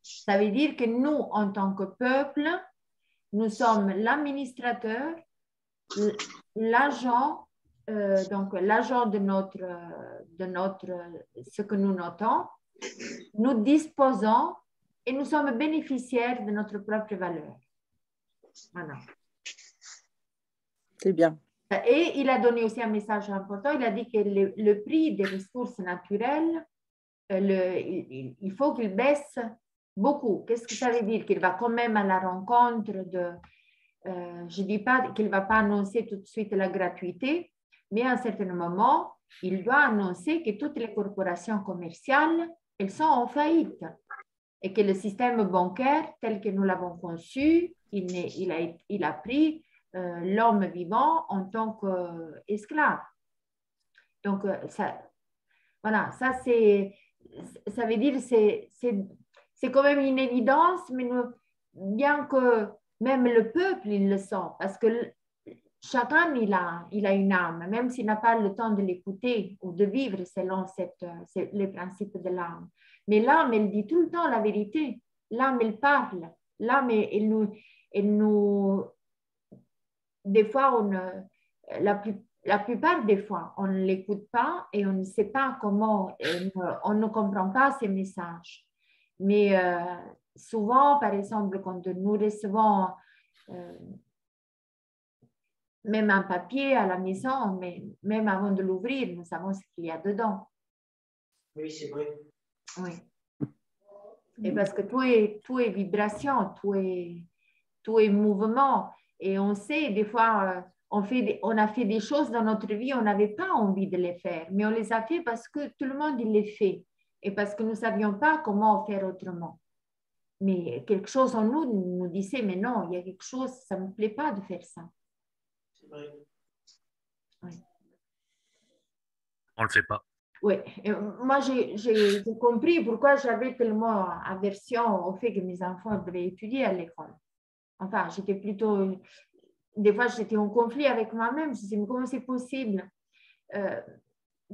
Ça veut dire que nous, en tant que peuple, nous sommes l'administrateur, l'agent, donc l'agent de ce que nous notons, nous disposons et nous sommes bénéficiaires de notre propre valeur. Voilà. C'est bien. Et il a donné aussi un message important. Il a dit que le prix des ressources naturelles, il faut qu'il baisse beaucoup. Qu'est-ce que ça veut dire? Qu'il va quand même à la rencontre de... je ne dis pas qu'il ne va pas annoncer tout de suite la gratuité, mais à un certain moment, il doit annoncer que toutes les corporations commerciales, elles sont en faillite et que le système bancaire tel que nous l'avons conçu, il a pris l'homme vivant en tant qu'esclave. Donc, voilà, ça veut dire c'est quand même une évidence, mais bien que même le peuple, il le sent, parce que chacun, il a une âme, même s'il n'a pas le temps de l'écouter ou de vivre selon les principes de l'âme. Mais l'âme, elle dit tout le temps la vérité. L'âme, elle parle. L'âme, elle nous des fois, la plupart des fois, on ne l'écoute pas et on ne sait pas comment, on ne comprend pas ces messages. Mais souvent, par exemple, quand nous recevons même un papier à la maison, mais même avant de l'ouvrir, nous savons ce qu'il y a dedans. Oui, c'est vrai. Oui. Et parce que tout est vibration, tout est mouvement. Et on sait, des fois, on a fait des choses dans notre vie, on n'avait pas envie de les faire, mais on les a fait parce que tout le monde il les fait et parce que nous ne savions pas comment faire autrement. Mais quelque chose en nous nous disait, mais non, il y a quelque chose, ça ne me plaît pas de faire ça. C'est vrai. Oui. On ne le fait pas. Oui, moi j'ai compris pourquoi j'avais tellement aversion au fait que mes enfants devaient étudier à l'école. Enfin, j'étais plutôt, des fois j'étais en conflit avec moi-même, je me disais, mais comment c'est possible? Tu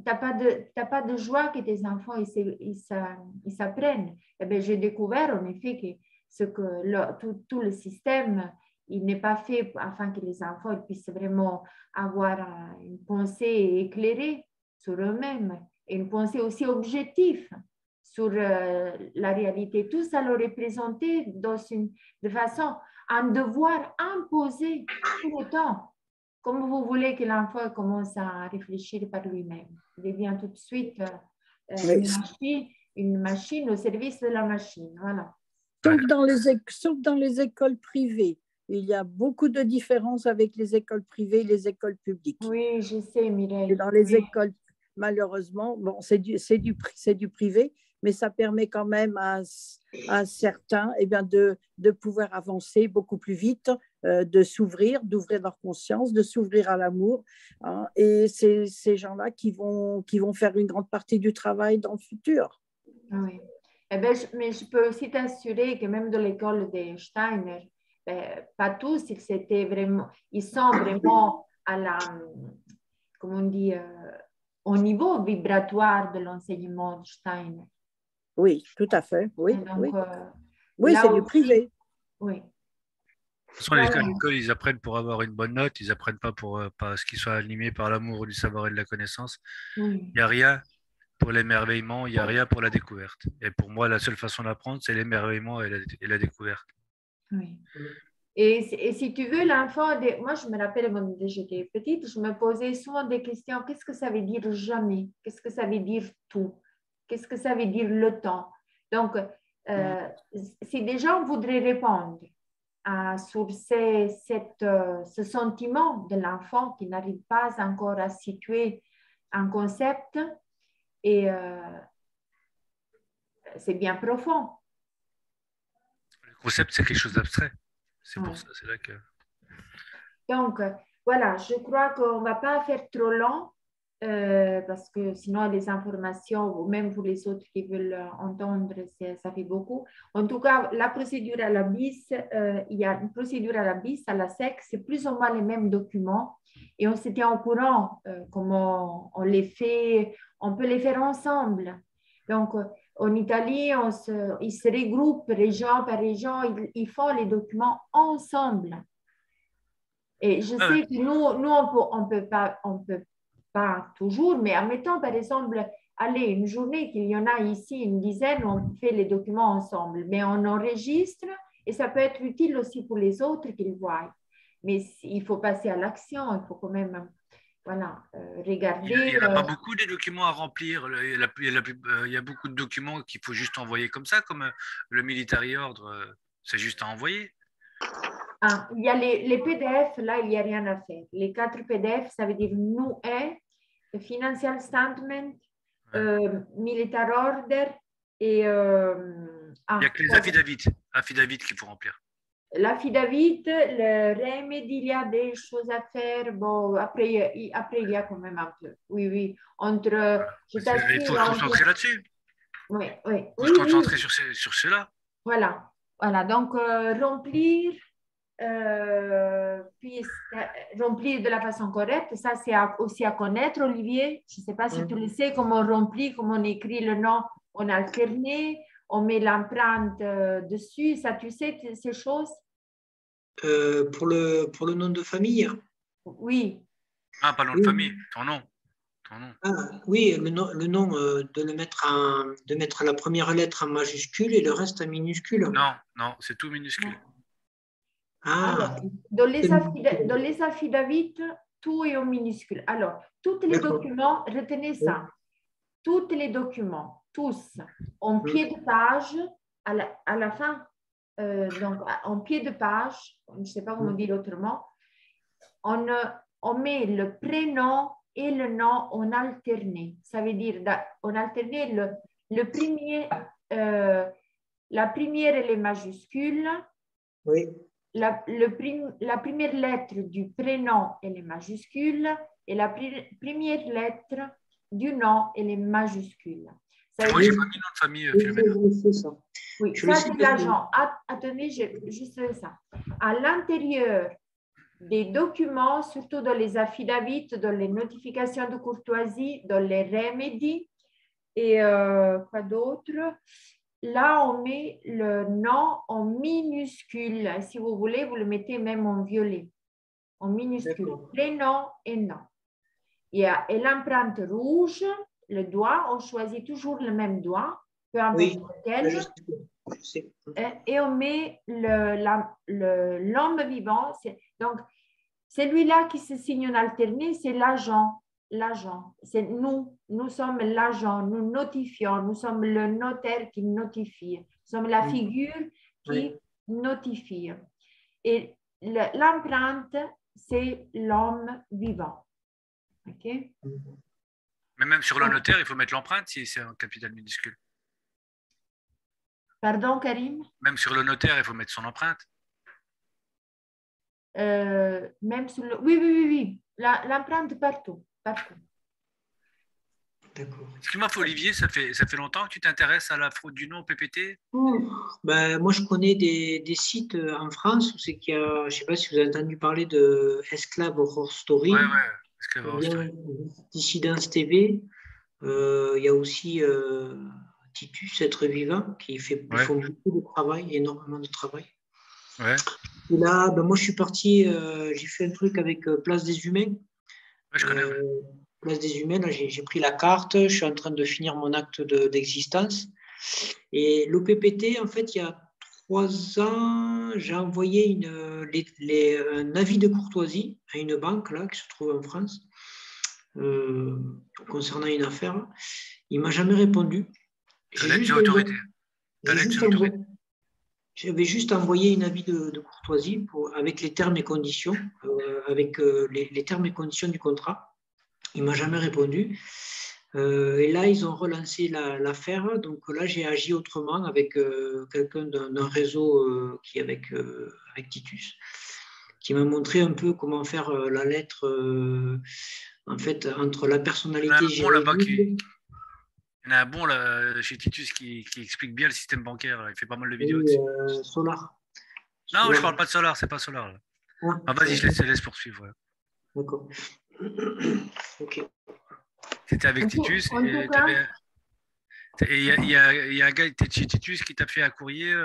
n'as pas de joie que tes enfants ils s'apprennent. Eh bien, j'ai découvert en effet que tout le système, il n'est pas fait afin que les enfants ils puissent vraiment avoir une pensée éclairée sur eux-mêmes et une pensée aussi objective sur la réalité. Tout ça le représentait de façon, un devoir imposé tout le temps. Comme vous voulez que l'enfant commence à réfléchir par lui-même. Il devient tout de suite une machine au service de la machine. Voilà. Sauf dans les écoles privées. Il y a beaucoup de différences avec les écoles privées et les écoles publiques. Oui, je sais, Mireille. Et dans les écoles, malheureusement, bon, c'est du privé, mais ça permet quand même à certains de pouvoir avancer beaucoup plus vite, de s'ouvrir, d'ouvrir leur conscience, de s'ouvrir à l'amour. Hein, et c'est ces gens-là qui vont faire une grande partie du travail dans le futur. Oui. Eh ben, mais je peux aussi t'assurer que même dans l'école de Steiner, pas tous, ils sont vraiment à la, comment on dit, au niveau vibratoire de l'enseignement de Steiner. Oui, tout à fait. Oui, donc, oui c'est du privé. Oui. De toute façon, à l'école, ils apprennent pour avoir une bonne note, ils apprennent pas parce qu'ils soient animés par l'amour du savoir et de la connaissance. Oui. Il n'y a rien pour l'émerveillement, il n'y a rien pour la découverte. Et pour moi, la seule façon d'apprendre, c'est l'émerveillement et la découverte. Oui. Et si tu veux, l'enfant, moi je me rappelle quand j'étais petite, je me posais souvent des questions. Qu'est-ce que ça veut dire jamais? Qu'est-ce que ça veut dire tout? Qu'est-ce que ça veut dire le temps? Donc, si des gens voudraient répondre sur ce sentiment de l'enfant qui n'arrive pas encore à situer un concept, et c'est bien profond. Le concept, c'est quelque chose d'abstrait. C'est pour ça, c'est là que... Donc, voilà, je crois qu'on ne va pas faire trop long parce que sinon les informations, ou même pour les autres qui veulent entendre, ça fait beaucoup. En tout cas, la procédure à la BIS, il y a une procédure à la BIS, à la SEC, c'est plus ou moins les mêmes documents et on se tient au courant comment on les fait, on peut les faire ensemble. Donc, en Italie, ils se regroupent région par région, ils font les documents ensemble. Et je sais que nous on peut pas toujours, mais admettons par exemple, allez, une journée qu'il y en a ici une dizaine, on fait les documents ensemble, mais on enregistre et ça peut être utile aussi pour les autres qu'ils voient. Mais il faut passer à l'action, il faut quand même, voilà, regarder. Il n'y en a pas beaucoup des documents à remplir. Il y a beaucoup de documents qu'il faut juste envoyer comme ça, comme le Military Order, c'est juste à envoyer. Ah, il y a les PDF, là, il n'y a rien à faire. Les 4 PDF, ça veut dire nous et Financial Statement, Military Order et... il n'y a que les affidavits qu'il faut remplir. L'affidavit, le remède, il y a des choses à faire. Bon, après il y a quand même un peu. Oui, oui. Il faut se concentrer là-dessus. Oui. Il faut se concentrer sur cela. Voilà. Donc, remplir... puis remplir de la façon correcte, ça c'est aussi à connaître, Olivier. Je ne sais pas si tu le sais, comment on remplit, comment on écrit le nom, on alterne, on met l'empreinte dessus, ça tu sais ces choses? Pour le nom de famille? Oui. Ah, pas nom de famille, ton nom. Ah, oui, le nom de mettre la première lettre en majuscule et le reste en minuscule. Non, c'est tout minuscule. Ah. Alors, dans les affidavits, tout est en minuscule. Alors, tous les documents, retenez ça, tous les documents, tous, en pied de page, à la fin, donc en pied de page, je ne sais pas comment dire autrement, on, on met le prénom et le nom en alterné. Ça veut dire en alterné, le premier, la première, elle est majuscule. Oui. La première lettre du prénom, elle est majuscule. Et la première lettre du nom, elle est majuscule. Ça Moi, veut j'ai dire... pas mis nom de famille, Oui, Philomène. Oui, ça c'est l'agent. Attendez, juste ça. À l'intérieur des documents, surtout dans les affidavits, dans les notifications de courtoisie, dans les remédies et quoi d'autre. Là, on met le nom en minuscule. Si vous voulez, vous le mettez même en violet, en minuscule. Prénom et nom. Et l'empreinte rouge, le doigt, on choisit toujours le même doigt, peu importe lequel. Et on met l'homme vivant. Donc, celui-là qui se signe en alterné, c'est l'agent. L'agent, c'est nous. Nous sommes l'agent, nous notifions. Nous sommes le notaire qui notifie. Nous sommes la figure qui notifie. Et l'empreinte, c'est l'homme vivant. OK? Mais même sur le notaire, il faut mettre l'empreinte si c'est un capital minuscule. Pardon, Karim? Même sur le notaire, il faut mettre son empreinte. Même sur le... Oui. L'empreinte partout. Partout. D'accord. Excuse-moi, Olivier, ça fait longtemps que tu t'intéresses à la fraude du nom au PPT? Ben, moi, je connais des sites en France où c'est qu'il y a, je ne sais pas si vous avez entendu parler de Esclave Horror Story. Ouais, Esclave Horror Story. Dissidence TV. Il y a aussi Titus, Être Vivant, qui font beaucoup de travail, énormément de travail. Ouais. Et là, ben, moi, je suis parti, j'ai fait un truc avec Place des Humains. Ouais, je connais. Place des Humains, là, j'ai pris la carte, je suis en train de finir mon acte d'existence. Et l'OPPT, en fait, il y a 3 ans, j'ai envoyé un avis de courtoisie à une banque là, qui se trouve en France concernant une affaire. Il ne m'a jamais répondu. J'avais juste envoyé un avis de courtoisie avec les termes et conditions, avec les termes et conditions du contrat. Il ne m'a jamais répondu. Et là, ils ont relancé l'affaire. Donc là, j'ai agi autrement avec quelqu'un d'un réseau qui est avec Titus, qui m'a montré un peu comment faire la lettre en fait, entre la personnalité juridique. Il y en a un bon là, chez Titus qui explique bien le système bancaire. Là. Il fait pas mal de vidéos dessus. Solar. Non, je ne parle pas de Solar, c'est pas Solar. Là. Vas-y, je laisse poursuivre. Ouais. D'accord. Ok. C'était avec Titus. Et il y a un gars chez Titus qui t'a fait un courrier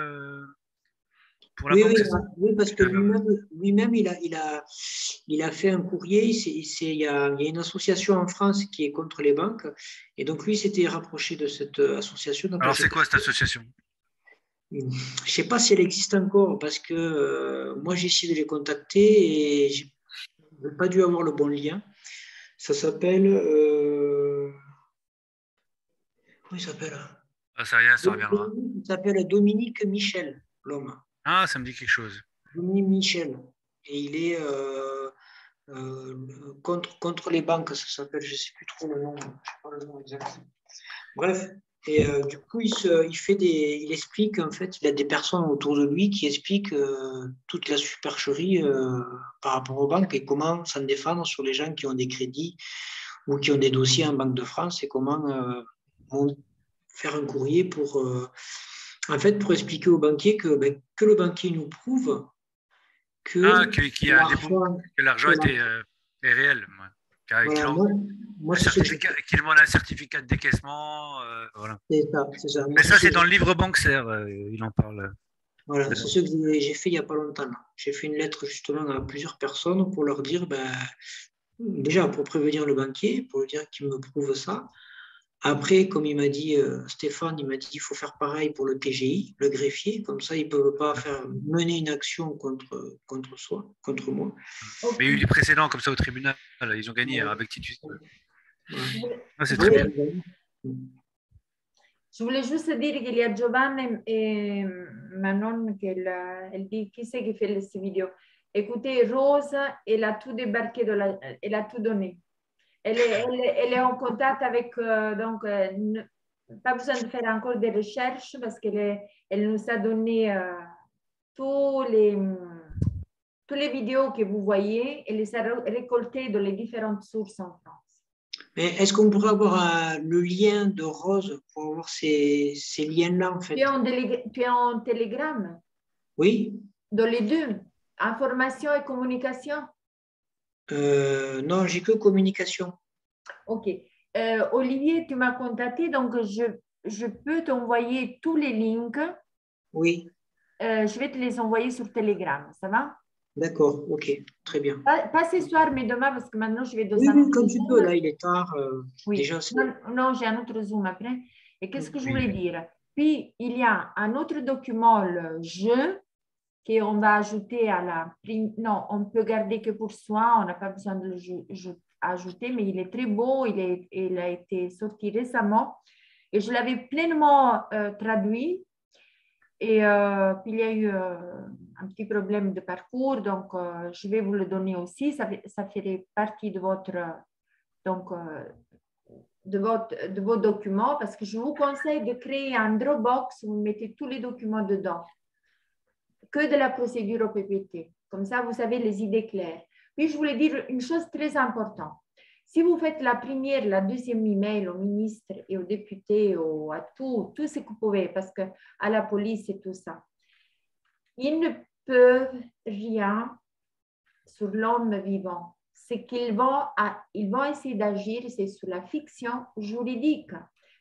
pour la banque, c'est ça? Oui, parce que lui-même, il a fait un courrier. Il y a une association en France qui est contre les banques. Et donc, lui s'était rapproché de cette association. Donc, alors, c'est quoi cette association? Je ne sais pas si elle existe encore parce que moi, j'ai essayé de les contacter et je n'ai pas dû avoir le bon lien. Ça s'appelle... Comment il s'appelle? Ça reviendra. Il s'appelle Dominique Michel, l'homme. Ah, ça me dit quelque chose. Dominique Michel. Et il est contre les banques, ça s'appelle, je ne sais plus trop le nom. Je ne sais pas le nom exact. Bref. Et du coup, il explique, en fait, il a des personnes autour de lui qui expliquent toute la supercherie par rapport aux banques et comment s'en défendre sur les gens qui ont des crédits ou qui ont des dossiers en Banque de France et comment faire un courrier pour expliquer au banquier que le banquier nous prouve que l'argent est réel. Qu'il demande un certificat de décaissement. Voilà. C'est ça. Mais ça, c'est dans le livre bancaire, il en parle. Voilà, c'est ce que j'ai fait il n'y a pas longtemps. J'ai fait une lettre justement à plusieurs personnes pour leur dire, déjà pour prévenir le banquier, pour lui dire qu'il me prouve ça. Après, comme il m'a dit, Stéphane, il m'a dit qu'il faut faire pareil pour le TGI, le greffier, comme ça, ils ne peuvent pas mener une action contre moi. Mais il y a eu des précédents comme ça au tribunal, ils ont gagné avec Titus. C'est très bien. Je voulais juste dire qu'il y a Giovanna et Manon, elle dit qui c'est qui fait cette vidéo. Écoutez, Rose, elle a tout débarqué, elle a tout donné. Elle est en contact avec, pas besoin de faire encore des recherches parce elle nous a donné tous les vidéos que vous voyez, elle les a récoltées dans les différentes sources en France. Mais est-ce qu'on pourrait avoir le lien de Rose pour avoir ces liens-là, en fait? Tu es en Telegram? Oui. Dans les deux, information et communication? Non, j'ai que communication. Ok. Olivier, tu m'as contacté, donc je peux t'envoyer tous les links. Oui. Je vais te les envoyer sur Telegram, ça va? D'accord, ok, très bien. Pas ce soir, mais demain, parce que maintenant je vais dans oui, un oui, autre quand tu Zoom. peux, là, il est tard. Oui. Déjà, non, j'ai un autre Zoom après. Et qu'est-ce que je voulais dire? Puis, il y a un autre document, le jeu, qu'on va ajouter à la... Non, on peut garder que pour soi, on n'a pas besoin de le ajouter, mais il est très beau, il a été sorti récemment. Et je l'avais pleinement traduit. Et puis, il y a eu un petit problème de parcours, donc je vais vous le donner aussi. Ça ferait partie de de vos documents, parce que je vous conseille de créer un Dropbox où vous mettez tous les documents dedans, que de la procédure au PPT. Comme ça, vous avez les idées claires. Puis, je voulais dire une chose très importante. Si vous faites la première, la deuxième email au ministre et aux députés, à tout ce que vous pouvez, parce qu'à la police et tout ça, ils ne peuvent rien sur l'homme vivant. C'est qu'ils vont essayer d'agir, c'est sur la fiction juridique.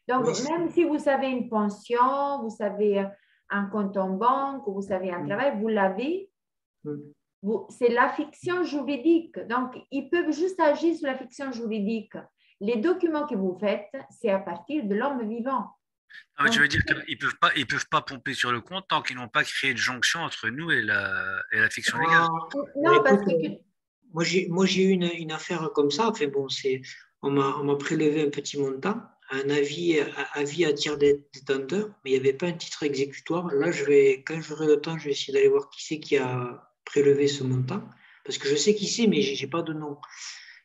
Donc, même si vous avez une pension, vous avez un compte en banque, vous avez un travail, vous l'avez, c'est la fiction juridique. Donc, ils peuvent juste agir sur la fiction juridique. Les documents que vous faites, c'est à partir de l'homme vivant. Non, mais tu veux dire qu'ils ne peuvent pas pomper sur le compte tant qu'ils n'ont pas créé de jonction entre nous et la fiction légale. Non, parce que... Moi, j'ai eu une affaire comme ça. Enfin, bon, on m'a prélevé un petit montant, un avis à tiers détenteur, mais il n'y avait pas un titre exécutoire. Là, quand j'aurai le temps, je vais essayer d'aller voir qui c'est qui a prélevé ce montant, parce que je sais qui c'est, mais je n'ai pas de nom.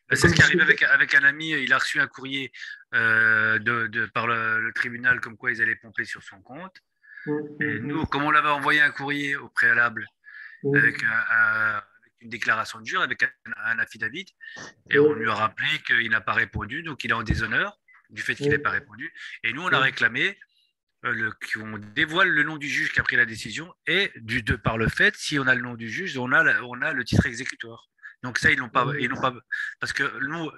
C'est ce qui arrive avec un ami. Il a reçu un courrier par le tribunal comme quoi ils allaient pomper sur son compte. Et nous, comme on l'avait envoyé un courrier au préalable avec une déclaration de jure, avec un affidavit, et on lui a rappelé qu'il n'a pas répondu, donc il est en déshonneur du fait qu'il n'ait pas répondu. Et nous, on a réclamé qu'on dévoile le nom du juge qui a pris la décision, et par le fait, si on a le nom du juge, on a le titre exécutoire. Donc ça, ils n'ont pas, parce que nous,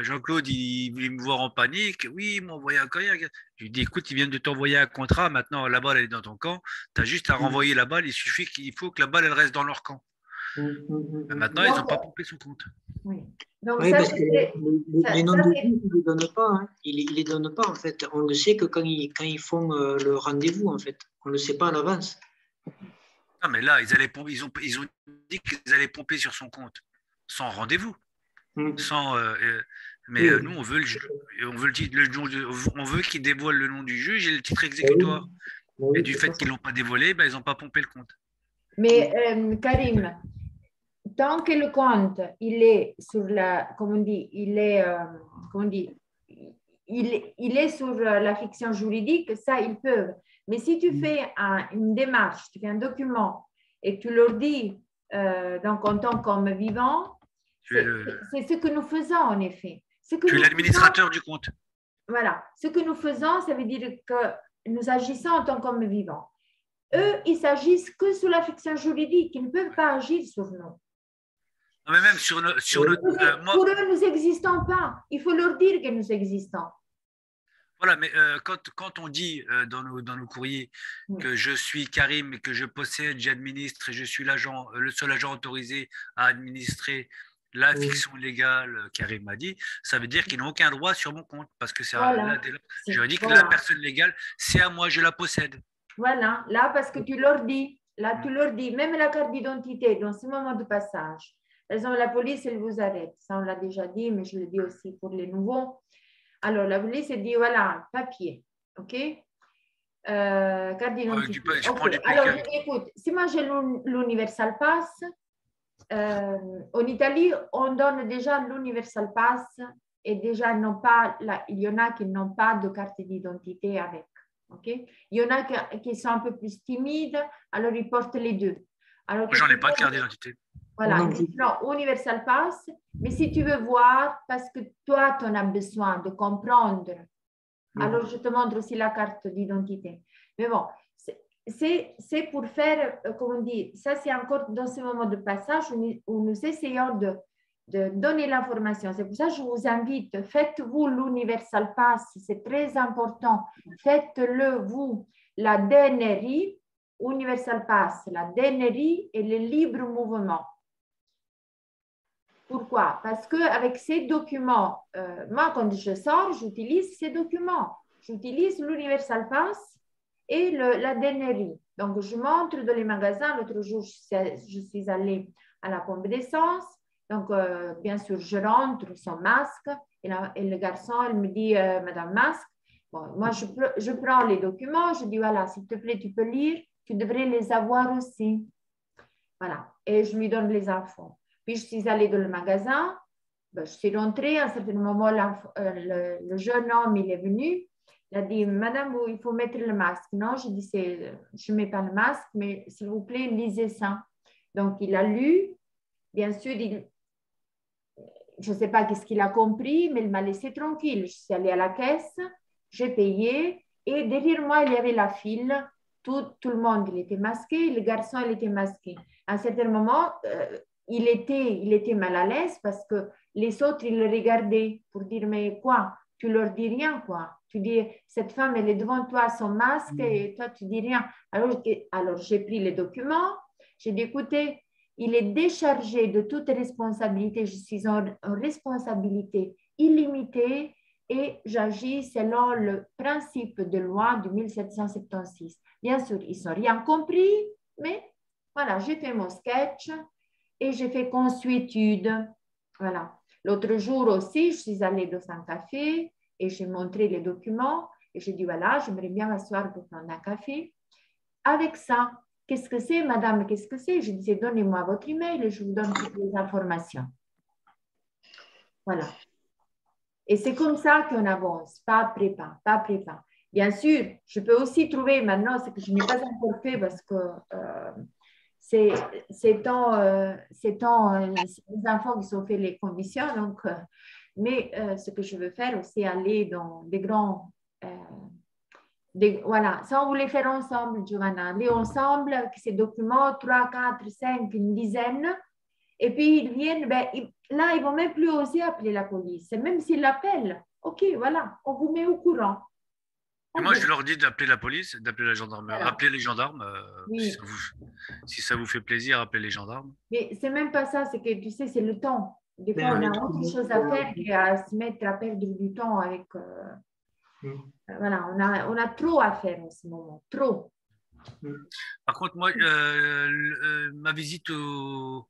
Jean-Claude, il voulait me voir en panique. Oui, il m'a envoyé un courrier. Je lui dis, écoute, ils viennent de t'envoyer un contrat. Maintenant, la balle, elle est dans ton camp. Tu as juste à renvoyer la balle. Il faut que la balle, elle reste dans leur camp. Maintenant, ils n'ont pas pompé son compte. Oui. Donc, oui, parce que les noms de juges, ils ne les donnent pas. Hein. Ils ne les donnent pas, en fait. On le sait que quand ils font le rendez-vous, en fait. On ne le sait pas à l'avance. Non, mais là, ils ont dit qu'ils allaient pomper sur son compte, sans rendez-vous. Mais nous, on veut qu'il dévoile le nom du juge et le titre exécutoire. Et du fait qu'ils ne l'ont pas dévoilé, ils n'ont pas pompé le compte. Mais Karim, tant que le compte, il est sur la, comme on dit, il est sur la fiction juridique, ça, ils peuvent. Mais si tu fais une démarche, tu fais un document et tu leur dis, donc en tant qu'homme vivant, c'est ce que nous faisons en effet. Tu es l'administrateur du compte. Voilà. Ce que nous faisons, ça veut dire que nous agissons en tant qu'homme vivant. Eux, ils s'agissent que sur la fiction juridique. Ils ne peuvent pas agir sur nous. Non, mais même sur notre... Pour eux, nous n'existons pas. Il faut leur dire que nous existons. Voilà, mais quand on dit dans nos courriers que je suis Karim, que je possède, j'administre et je suis le seul agent autorisé à administrer la fiction légale, Karim m'a dit, ça veut dire qu'ils n'ont aucun droit sur mon compte parce que je dis que la personne légale, c'est à moi, je la possède. Voilà, là parce que tu leur dis, même la carte d'identité dans ce moment de passage. Par exemple, la police, elle vous arrête. Ça, on l'a déjà dit, mais je le dis aussi pour les nouveaux. Alors, la police, elle dit, voilà, papier, OK? Carte d'identité. Tu prends du Alors, PQ. écoute, si moi j'ai l'Universal Pass, en Italie, on donne déjà l'Universal Pass et déjà il y en a qui n'ont pas de carte d'identité avec. Okay? Il y en a qui sont un peu plus timides, alors ils portent les deux. Alors, Moi, j'en ai pas de carte d'identité. Voilà, non, Universal Pass, mais si tu veux voir, parce que toi, tu en as besoin de comprendre, alors je te montre aussi la carte d'identité. Mais bon, c'est pour faire, comme on dit, ça c'est encore dans ce moment de passage où nous essayons de donner l'information. C'est pour ça que je vous invite, faites-vous l'Universal Pass, c'est très important. Faites-le, vous, la DNRI, Universal Pass, la DNRI et le libre mouvement. Pourquoi? Parce qu'avec ces documents, moi, quand je sors, j'utilise ces documents. J'utilise l'Universal Pass et la DNRI. Donc, je montre dans les magasins. L'autre jour, je suis allée à la pompe d'essence. Donc, bien sûr, je rentre sans masque. Et le garçon, il me dit, Madame Masque, bon, moi, je prends les documents. Je dis, voilà, s'il te plaît, tu peux lire. Tu devrais les avoir aussi. Voilà. Et je lui donne les infos. Puis, je suis allée dans le magasin. Ben, je suis rentrée. À un certain moment, le jeune homme, il est venu. Il a dit, Madame, il faut mettre le masque. Non, je dis, je ne mets pas le masque, mais s'il vous plaît, lisez ça. Donc, il a lu. Bien sûr, je ne sais pas qu'est-ce qu'il a compris, mais il m'a laissé tranquille. Je suis allée à la caisse, j'ai payé. Et derrière moi, il y avait la file. Tout le monde, il était masqué. Le garçon, il était masqué. À un certain moment, il était mal à l'aise parce que les autres, ils le regardaient pour dire, mais quoi? Tu leur dis rien, quoi. Tu dis, cette femme, elle est devant toi, son masque, et toi, tu dis rien. Alors j'ai pris les documents. J'ai dit, écoutez, il est déchargé de toute responsabilité. Je suis en responsabilité illimitée et j'agis selon le principe de loi de 1776. Bien sûr, ils n'ont rien compris, mais voilà, j'ai fait mon sketch et j'ai fait consuétude. Voilà. L'autre jour aussi, je suis allée dans un café et j'ai montré les documents et j'ai dit, voilà, j'aimerais bien m'asseoir pour prendre un café. Avec ça, qu'est-ce que c'est, madame, qu'est-ce que c'est? Je disais, donnez-moi votre email et je vous donne toutes les informations. Voilà. Et c'est comme ça qu'on avance, pas après pas, pas après pas. Bien sûr, je peux aussi trouver maintenant ce que je n'ai pas encore fait parce que c'est les enfants qui ont fait les conditions. Donc, mais ce que je veux faire aussi, aller dans des grands... voilà, ça on voulait faire ensemble, Giovanna, aller ensemble avec ces documents, 3, 4, 5, une dizaine, et puis ils viennent, là ils ne vont même plus oser appeler la police, et même s'ils l'appellent, ok, voilà, on vous met au courant. Moi, je leur dis d'appeler la police, d'appeler la gendarmerie, Voilà. appeler les gendarmes, Oui. si ça vous fait plaisir, appelez les gendarmes. Mais c'est même pas ça, c'est que tu sais, c'est le temps. Des fois, on a autre chose à faire qu'à se mettre à perdre du temps avec... Voilà, on a trop à faire en ce moment, trop. Par contre, moi, ma visite au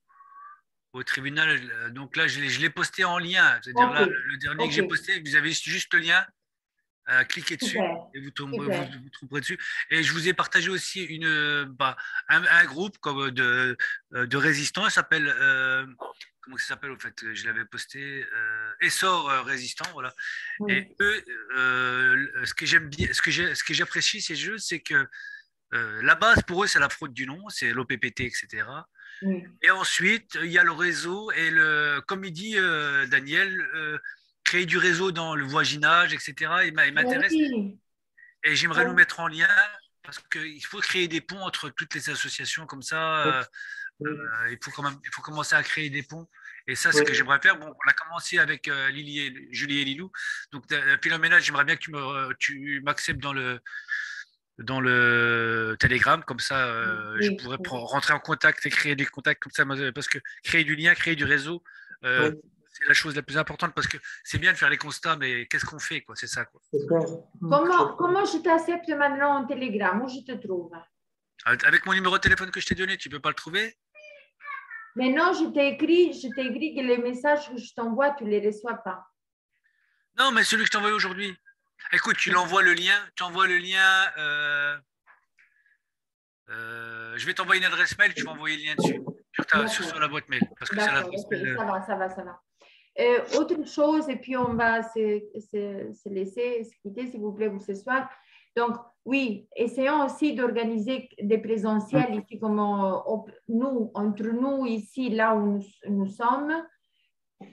tribunal, donc là, je l'ai posté en lien. C'est-à-dire là, le dernier que j'ai posté, vous avez juste le lien, cliquez dessus et vous trouverez dessus. Et je vous ai partagé aussi un groupe comme de résistants. Ça s'appelle, comment ça s'appelle au fait? Je l'avais posté, Essor résistant, voilà. Et eux, ce que j'aime bien, ce que j'apprécie ces jeux, c'est que la base pour eux, c'est la fraude du nom, c'est l'OPPT, etc. Et ensuite, il y a le réseau et comme il dit Daniel, créer du réseau dans le voisinage, etc. Il m'intéresse. Et j'aimerais nous mettre en lien parce qu'il faut créer des ponts entre toutes les associations comme ça. Il faut commencer à créer des ponts. Et ça, c'est ce que j'aimerais faire. Bon, on a commencé avec Julie et Lilou. Donc, Philomena, j'aimerais bien que tu m'acceptes dans le Telegram, comme ça je pourrais rentrer en contact et créer des contacts comme ça, parce que créer du lien, créer du réseau, c'est la chose la plus importante, parce que c'est bien de faire les constats, mais qu'est-ce qu'on fait, quoi, c'est ça, quoi. Comment je t'accepte maintenant en Telegram? Où je te trouve? Avec mon numéro de téléphone que je t'ai donné, tu peux pas le trouver? Mais non, je t'ai écrit que les messages que je t'envoie, tu les reçois pas. Non, mais celui que je t'ai envoyé aujourd'hui. Écoute, tu l'envoies le lien. Tu envoies le lien. Je vais t'envoyer une adresse mail. Tu vas envoyer le lien dessus sur la boîte mail parce que c'est D'accord, l'adresse ok, mail. ça va. Autre chose, et puis on va se laisser se quitter, s'il vous plaît, pour ce soir. Donc, oui, essayons aussi d'organiser des présentiels ici, comme nous, entre nous, ici, là où nous sommes.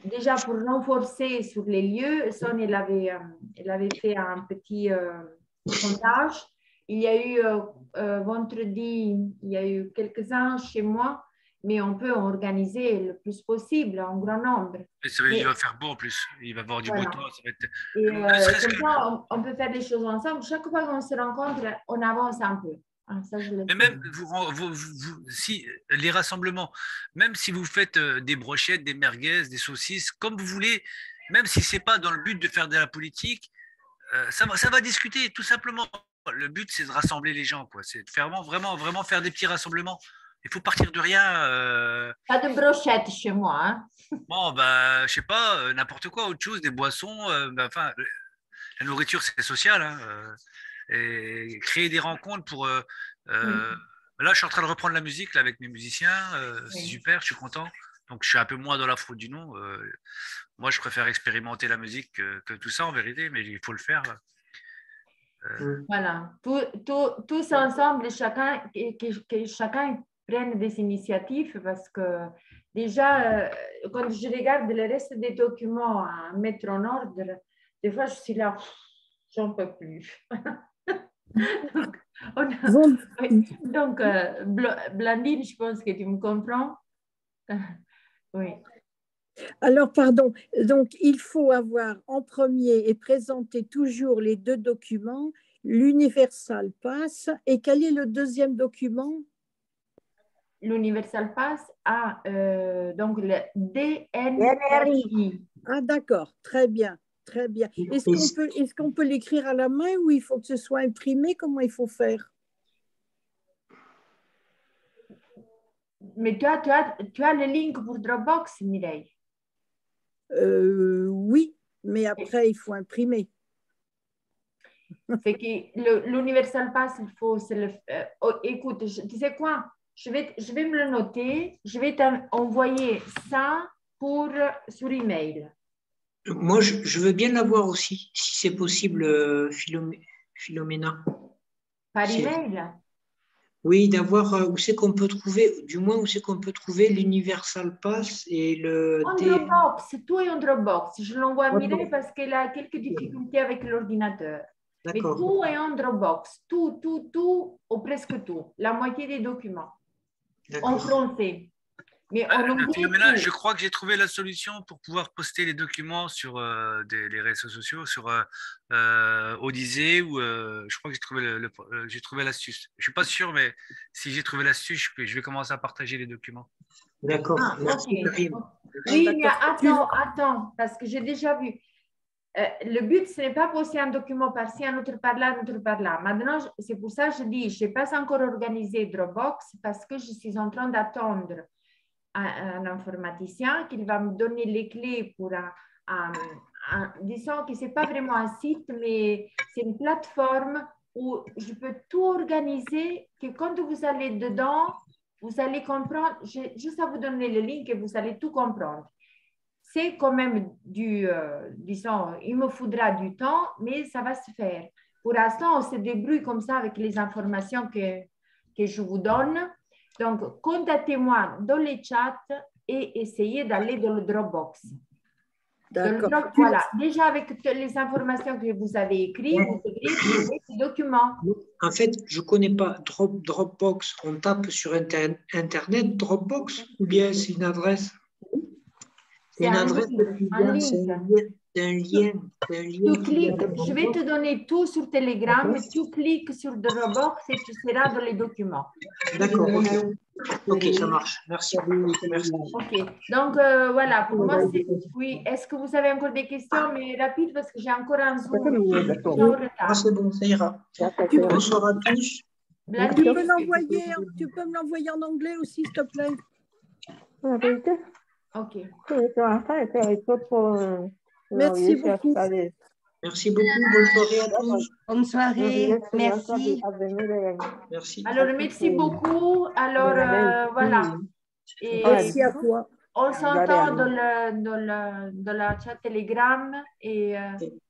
Déjà, pour renforcer sur les lieux, Son, elle avait fait un petit sondage. Il y a eu vendredi, il y a eu quelques-uns chez moi, mais on peut organiser le plus possible, en grand nombre. Il va faire beau en plus. Il va y avoir du beau temps. Ça va être... Et comme ça, on peut faire des choses ensemble. Chaque fois qu'on se rencontre, on avance un peu. Ça, mais même si les rassemblements, même si vous faites des brochettes, des merguez, des saucisses, comme vous voulez, même si c'est pas dans le but de faire de la politique, ça va discuter tout simplement. Le but, c'est de rassembler les gens, quoi. C'est de faire vraiment faire des petits rassemblements. Il faut partir de rien. Pas de brochettes chez moi. Hein. Bon, bah, je sais pas, n'importe quoi, autre chose, des boissons. Enfin, la nourriture, c'est social. Hein, et créer des rencontres pour. Là, je suis en train de reprendre la musique là, avec mes musiciens. C'est super, je suis content. Donc, je suis un peu moins dans la faute du nom. Moi, je préfère expérimenter la musique que tout ça en vérité, mais il faut le faire. Voilà, tous ensemble, que chacun prenne des initiatives parce que déjà, quand je regarde le reste des documents à mettre en ordre, des fois je suis là, j'en peux plus. donc, Blandine, je pense que tu me comprends. Oui. Alors, pardon, donc il faut avoir en premier et présenter toujours les deux documents, l'Universal Pass, et quel est le deuxième document? L'Universal Pass a donc le DNRI. Ah d'accord, très bien, très bien. Est-ce qu'on peut l'écrire à la main ou il faut que ce soit imprimé? Comment il faut faire? Mais tu as le link pour Dropbox, Mireille? Oui, mais après, il faut imprimer. C'est que l'Universal Pass, il faut écoute, tu sais quoi? Je vais me le noter. Je vais t'envoyer ça sur email. Moi, je veux bien l'avoir aussi, si c'est possible, Philomena. Par email? Oui, d'avoir où c'est qu'on peut trouver, du moins où c'est qu'on peut trouver l'Universal Pass et le Dropbox, tout est en Dropbox. Je l'envoie à Mireille parce qu'elle a quelques difficultés avec l'ordinateur. Mais tout est en Dropbox. Tout, ou presque tout. La moitié des documents. En français. Mais Philomena, je crois que j'ai trouvé la solution pour pouvoir poster les documents sur les réseaux sociaux, sur Odyssée, ou je crois que j'ai trouvé l'astuce. Je ne suis pas sûr, mais si j'ai trouvé l'astuce, je vais commencer à partager les documents. D'accord. Merci, Karim. Oui, mais attends, parce que j'ai déjà vu. Le but, ce n'est pas poster un document par-ci, un autre par-là, un autre par-là. Maintenant, c'est pour ça que je dis, je n'ai pas encore organisé Dropbox parce que je suis en train d'attendre un informaticien qui va me donner les clés pour disons que ce n'est pas vraiment un site, mais c'est une plateforme où je peux tout organiser, que quand vous allez dedans, vous allez comprendre, juste à vous donner le link et vous allez tout comprendre. C'est quand même disons, il me faudra du temps, mais ça va se faire. Pour l'instant, on se débrouille comme ça avec les informations que je vous donne. Donc, contactez-moi dans les chats et essayez d'aller dans le Dropbox. D'accord. Voilà, déjà avec les informations que vous avez écrites, vous devrez trouver ces documents. En fait, je ne connais pas Dropbox. On tape sur Internet Dropbox ou bien c'est une adresse? C'est un lien. Tu cliques, je vais te donner tout sur Telegram, tu cliques sur Dropbox et tu seras dans les documents. D'accord, ok, ça marche. Merci. Ok, donc voilà, pour moi, oui. Est-ce que vous avez encore des questions, mais rapides, parce que j'ai encore un Zoom. C'est bon, ça ira. Bonsoir à tous. Tu peux me l'envoyer en anglais aussi, s'il te plaît? Ok. Merci beaucoup. Merci beaucoup. Bonne soirée à tous. Bonne soirée. Merci. Merci. Alors, merci beaucoup. Alors, voilà. Et Merci à toi. on s'entend dans la chat Telegram et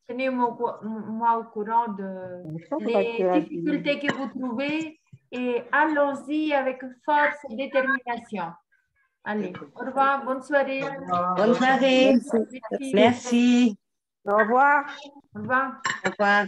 tenez-moi au courant de les difficultés que vous trouvez et allons-y avec force et détermination. Allez, au revoir, bonne soirée. Bonne soirée. Merci. Merci. Au revoir. Au revoir. Au revoir.